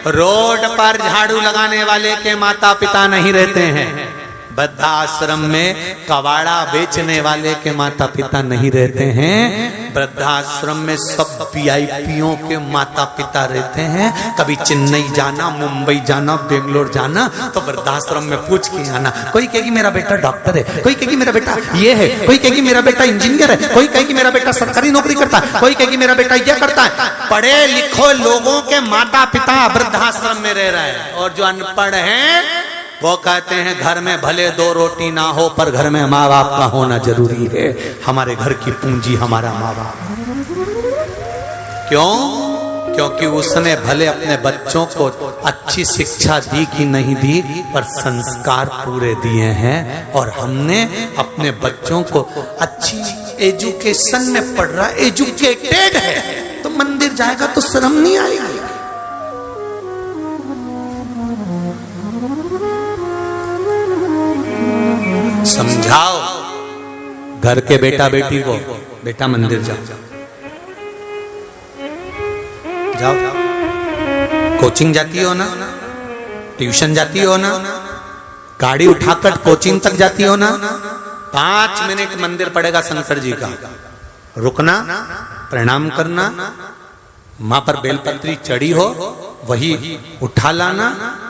रोड पर झाड़ू लगाने वाले के माता पिता नहीं रहते हैं। वृद्धाश्रम में कबाड़ा बेचने वाले के माता पिता नहीं रहते हैं। वृद्धाश्रम में सब वीआईपीओं के माता पिता रहते हैं। कभी चेन्नई जाना, मुंबई जाना, बेंगलोर जाना, तो वृद्धाश्रम में पूछ के आना। कोई कहेगी मेरा बेटा डॉक्टर है, कोई कहेगी मेरा बेटा ये है, कोई कहेगी मेरा बेटा इंजीनियर है, कोई कहेगी मेरा बेटा सरकारी नौकरी करता है, कोई कहेगी मेरा बेटा ये करता है। पढ़े लिखो लोगों के माता पिता वृद्धाश्रम में रह रहे हैं, और जो अनपढ़ हैं वो कहते हैं घर में भले 2 रोटी ना हो, पर घर में माँ बाप का होना जरूरी है। हमारे घर की पूंजी हमारा माँ बाप। क्यों? क्योंकि उसने भले अपने बच्चों को अच्छी शिक्षा दी कि नहीं दी, पर संस्कार पूरे दिए हैं। और हमने अपने बच्चों को अच्छी एजुकेशन में पढ़ रहा, एजुकेटेड है, तो मंदिर जाएगा तो शर्म नहीं आएगी। समझाओ घर के बेटा बेटी को, बेटा मंदिर जाओ, जाओ। कोचिंग जाती हो ना, ट्यूशन जाती हो ना, गाड़ी उठाकर कोचिंग तक जाती हो ना, 5 मिनट मंदिर पड़ेगा शंकर जी का, रुकना, प्रणाम करना, मां पर बेलपत्री चढ़ी हो वही उठा लाना,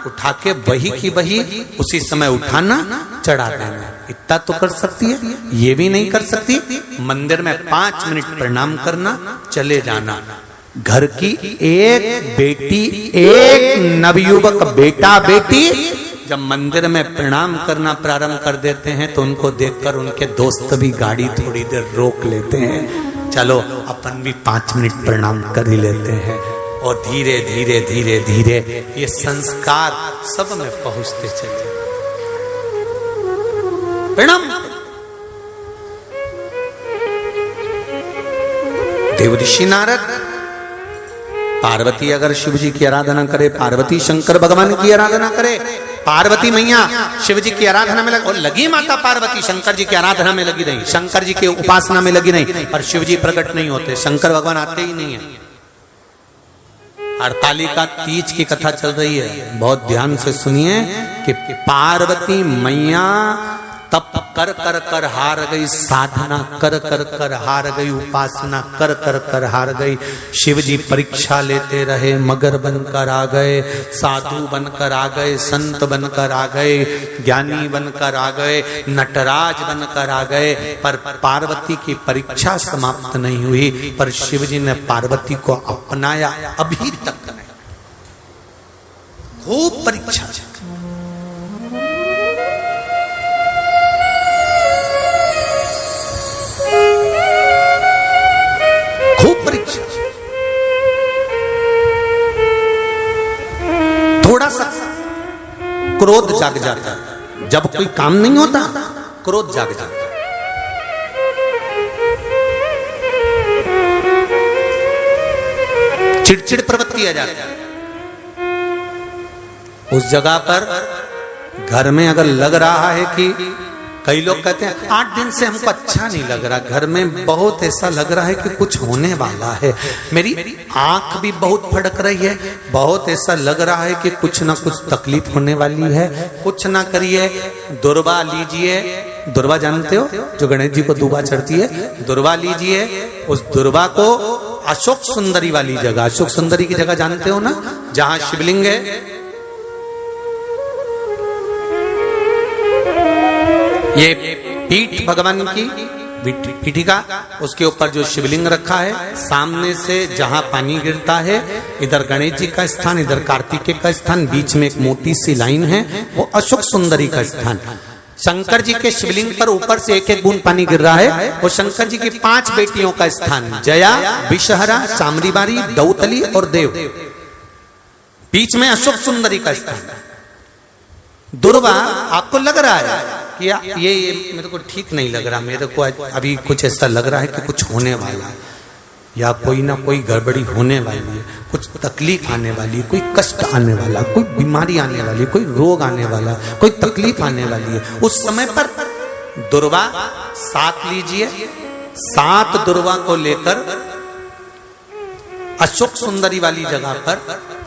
उठा के वही की वही उसी समय उठाना, चढ़ा देना। इतना तो कर सकती है, ये भी नहीं कर सकती। मंदिर में 5 मिनट प्रणाम करना, चले जाना। घर की एक बेटी, एक नवयुवक बेटा बेटी जब मंदिर में प्रणाम करना प्रारंभ कर देते हैं तो उनको देखकर उनके दोस्त भी गाड़ी थोड़ी देर रोक लेते हैं, चलो अपन भी 5 मिनट प्रणाम कर ही लेते हैं। और धीरे धीरे धीरे धीरे ये संस्कार सब में पहुंचते चले। प्रणाम। देवऋषि नारद, पार्वती अगर शिव जी की आराधना करे, पार्वती शंकर भगवान की आराधना करे, पार्वती मैया शिव जी की आराधना में लगी, माता पार्वती शंकर जी की आराधना में लगी नहीं, शंकर जी की उपासना में लगी नहीं, पर शिव जी प्रकट नहीं होते, शंकर भगवान आते ही नहीं है। हरतालिका तीज की कथा चल रही है, बहुत ध्यान से सुनिए कि पार्वती मैया तप कर कर कर हार गई, साधना कर कर कर हार गई, उपासना कर कर कर हार गई। शिव जी परीक्षा लेते रहे, मगर बनकर आ गए, साधु बनकर आ गए, संत बनकर आ गए, ज्ञानी बनकर आ गए, नटराज बनकर आ गए, पर पार्वती की परीक्षा समाप्त नहीं हुई। पर शिव जी ने पार्वती को अपनाया अभी तक नहीं। खूब परीक्षा, थोड़ा सा क्रोध जाग जाता है, जब कोई काम नहीं होता क्रोध जाग जाता है। चिड़चिड़ प्रवृत्ति आ जाती है। उस जगह पर घर में अगर लग रहा है कि कई लोग कहते हैं 8 दिन से हमको अच्छा नहीं लग रहा, घर में बहुत ऐसा लग रहा है कि कुछ होने वाला है, मेरी आंख भी बहुत फड़क रही है, बहुत ऐसा लग रहा है कि कुछ ना कुछ तकलीफ होने वाली है, कुछ ना करिए, दुर्वा लीजिए। दुर्वा जानते हो, जो गणेश जी को दुर्वा चढ़ती है, दुर्वा लीजिए। उस दुर्वा को अशोक सुंदरी वाली जगह, अशोक सुंदरी की जगह जानते हो ना, जहां शिवलिंग है, ये पीठ भगवान की पीठिका, उसके ऊपर जो शिवलिंग रखा है, सामने से जहां पानी गिरता है, इधर गणेश जी का स्थान, इधर कार्तिकेय का स्थान, बीच में एक मोटी सी लाइन है, वो अशोक सुंदरी का स्थान। शंकर जी के शिवलिंग पर ऊपर से एक एक बूंद पानी गिर रहा है, वो शंकर जी की 5 बेटियों का स्थान, जया, विषहरा, शामरीबारी, दौतली और देव। बीच में अशोक सुंदरी का स्थान। दुर्वा आपको लग रहा है कि ये मेरे को ठीक नहीं लग रहा, मेरे को अभी कुछ ऐसा लग रहा है कि कुछ होने वाला, या कोई ना कोई गड़बड़ी होने वाली है, कुछ तकलीफ आने वाली है, कोई कष्ट आने वाला, कोई बीमारी आने वाली, कोई रोग आने वाला, कोई तकलीफ आने वाली है। उस समय पर दुर्वा 7 लीजिए, 7 दुर्वा को लेकर अशोक सुंदरी वाली जगह पर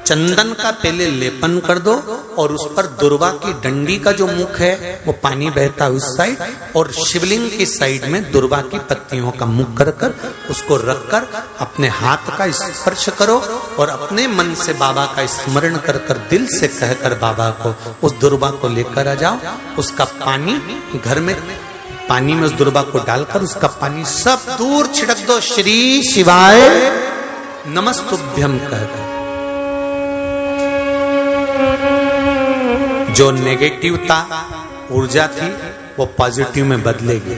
चंदन का पहले लेपन कर दो, और उस पर दुर्वा की डंडी का जो मुख है वो पानी बहता है उस साइड, और शिवलिंग की साइड में दुर्वा की पत्तियों का मुख कर कर उसको रखकर अपने हाथ का स्पर्श करो, और अपने मन से बाबा का स्मरण कर कर, दिल से कहकर बाबा को उस दुर्वा को लेकर आ जाओ। उसका पानी घर में, पानी में उस दुर्वा को डालकर उसका पानी सब दूर छिड़क दो, श्री शिवाय नमस्तुभ्यम कहकर। जो नेगेटिवता ऊर्जा थी वो पॉजिटिव में बदलेगी,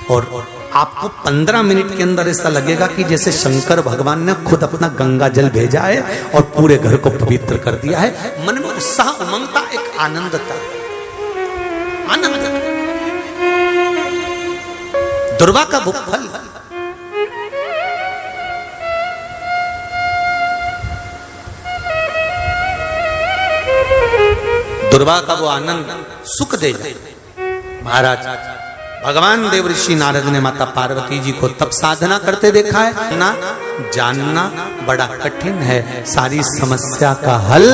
और आपको 15 मिनट के अंदर ऐसा लगेगा कि जैसे शंकर भगवान ने खुद अपना गंगा जल भेजा है और पूरे घर को पवित्र कर दिया है। मन में उत्साह, उमंगता, एक आनंदता, आनंद। दुर्वा का भुक फल, दुर्वा का वो आनंद सुख दे जाए। महाराज भगवान देवऋषि नारद ने माता पार्वती जी को तब साधना करते देखा है ना, जानना बड़ा कठिन है, सारी समस्या का हल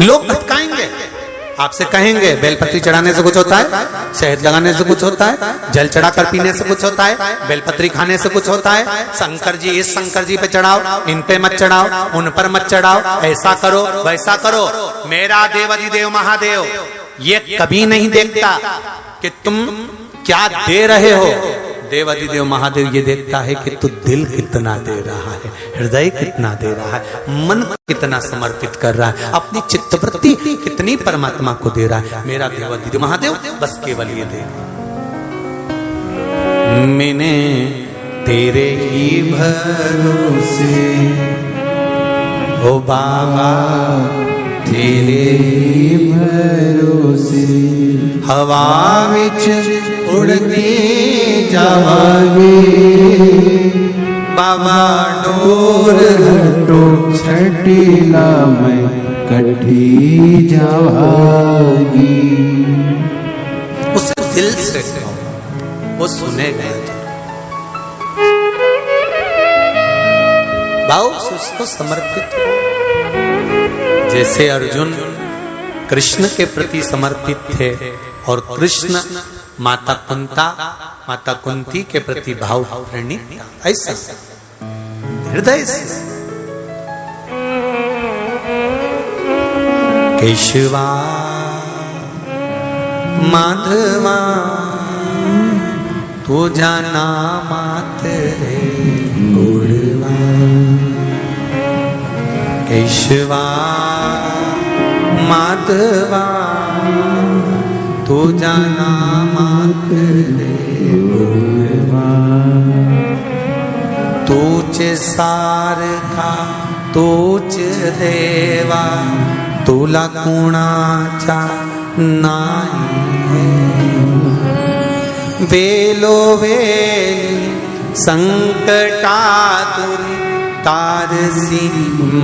लोग भटकाएंगे, आपसे कहेंगे बेलपत्री चढ़ाने से कुछ होता है, शहद लगाने से कुछ होता है, जल चढ़ाकर पीने से कुछ होता है, बेलपत्री खाने से कुछ होता है, शंकर जी इस शंकर जी पे चढ़ाओ, इन पे मत चढ़ाओ, उन पर मत चढ़ाओ, ऐसा करो वैसा करो। मेरा देवाधिदेव महादेव ये कभी नहीं देखता कि तुम क्या दे रहे हो, देवाधिदेव महादेव ये देखता है कि तू दिल कितना दे रहा है, हृदय कितना दे रहा है, मन कितना समर्पित कर रहा है, अपनी चित्तवृत्ति कितनी परमात्मा को दे रहा है। मेरा देवाधिदेव महादेव बस केवल ये दे, मैंने तेरे ही भरोसे ओ बाबा तेरे ही भरोसे हवा विच उड़ते जावांगे बाबा डोर हटो छटीला में कठी जावांगी। उसे दिल से कहो, वो सुनेगा। भाव से उसको समर्पित हो। जैसे अर्जुन कृष्ण के प्रति समर्पित थे और कृष्ण माता कुंती के प्रति भाव प्रणीत, ऐसा हृदय से। केशवा माधवा तू जाना मात रे गुड़वा, केशवा माधवा तू जाना मात रे गुड़वा, तूच सारखा तूच देवा तुला कुणाचा नाही, वेलो वेली संकटातुरी तारसी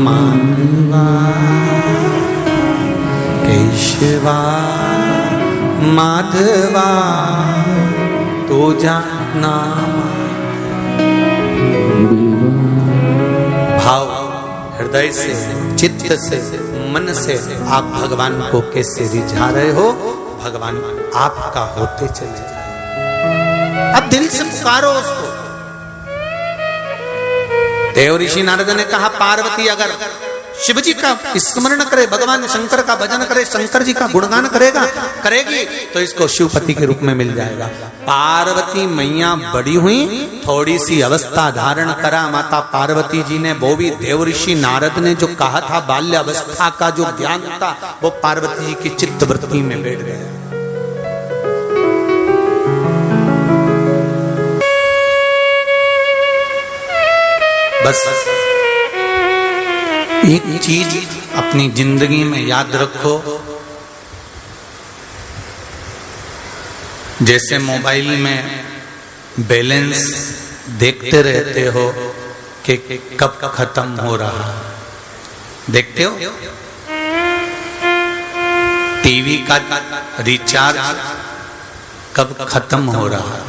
मानवा, केशवा माधवा तुझा नाम। भाव हृदय से, चित्त से, मन से आप भगवान को कैसे रिझा रहे हो, भगवान आपका होते चले जाए। अब दिल से पुकारो उसको। देव ऋषि नारद ने कहा पार्वती अगर शिव जी का स्मरण करे, भगवान शंकर का भजन करे, शंकर जी का गुणगान करेगी तो इसको शिवपति के रूप में मिल जाएगा। पार्वती मैया बड़ी हुई, थोड़ी सी अवस्था धारण करा माता पार्वती जी ने, वो भी देव ऋषि नारद ने जो कहा था बाल्य अवस्था का जो ज्ञान था वो पार्वती जी की चित्तवृत्ति में बैठ गया। बस एक चीज अपनी जिंदगी में याद रखो, जैसे मोबाइल में बैलेंस देखते रहते हो कि कब खत्म हो रहा, देखते हो टीवी का रिचार्ज कब खत्म हो रहा,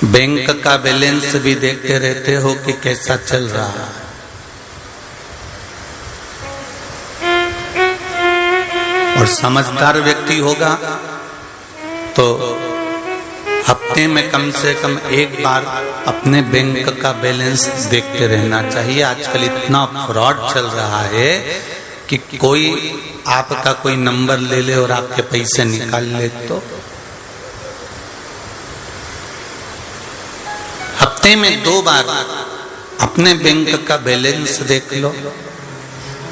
बैंक का बैलेंस भी देखते रहते हो कि कैसा चल रहा है। और समझदार व्यक्ति होगा तो हफ्ते में कम से कम एक बार अपने बैंक का बैलेंस देखते रहना चाहिए। आजकल इतना फ्रॉड चल रहा है कि कोई आपका कोई नंबर ले ले और आपके पैसे निकाल ले, तो हफ्ते में 2 बार अपने बैंक का बैलेंस देख लो।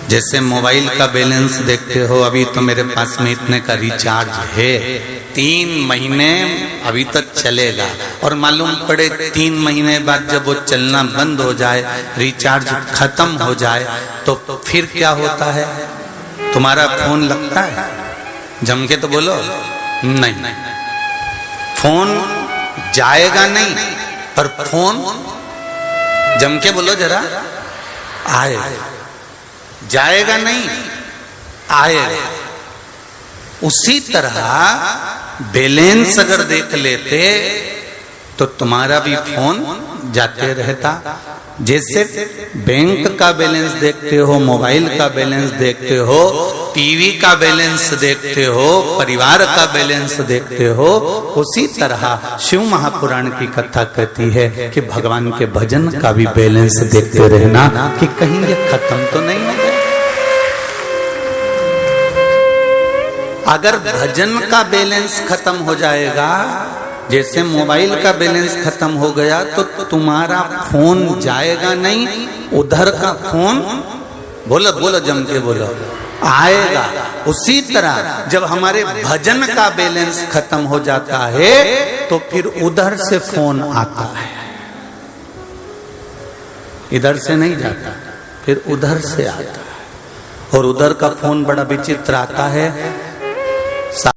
जैसे मोबाइल का बैलेंस देखते हो, अभी तो मेरे पास में इतने का रिचार्ज है, 3 महीने अभी तक चलेगा, और मालूम पड़े 3 महीने बाद जब वो चलना बंद हो जाए, रिचार्ज खत्म हो जाए, तो फिर क्या होता है? तुम्हारा फोन लगता है? जम के तो बोलो नहीं, फोन जाएगा नहीं, पर फोन जम के बोलो जरा, आएगा। जाएगा नहीं, आएगा। उसी तरह बैलेंस अगर देख लेते तो तुम्हारा भी फोन जाते रहता। जैसे बैंक का बैलेंस देखते हो, मोबाइल का बैलेंस देखते हो, टीवी का बैलेंस देखते हो, परिवार का बैलेंस देखते हो, उसी तरह शिव महापुराण की कथा कहती है कि भगवान के भजन का भी बैलेंस देखते रहना कि कहीं ये खत्म तो नहीं हो जाए। अगर भजन का बैलेंस खत्म हो जाएगा, जैसे मोबाइल का बैलेंस खत्म हो गया, तो तुम्हारा फोन जाएगा नहीं, उधर का फोन बोलो बोलो जम के बोलो आएगा। उसी तरह जब हमारे भजन का बैलेंस खत्म हो जाता है तो फिर उधर से फोन आता है, इधर से नहीं जाता, फिर उधर से आता है। और उधर का फोन बड़ा विचित्र आता है,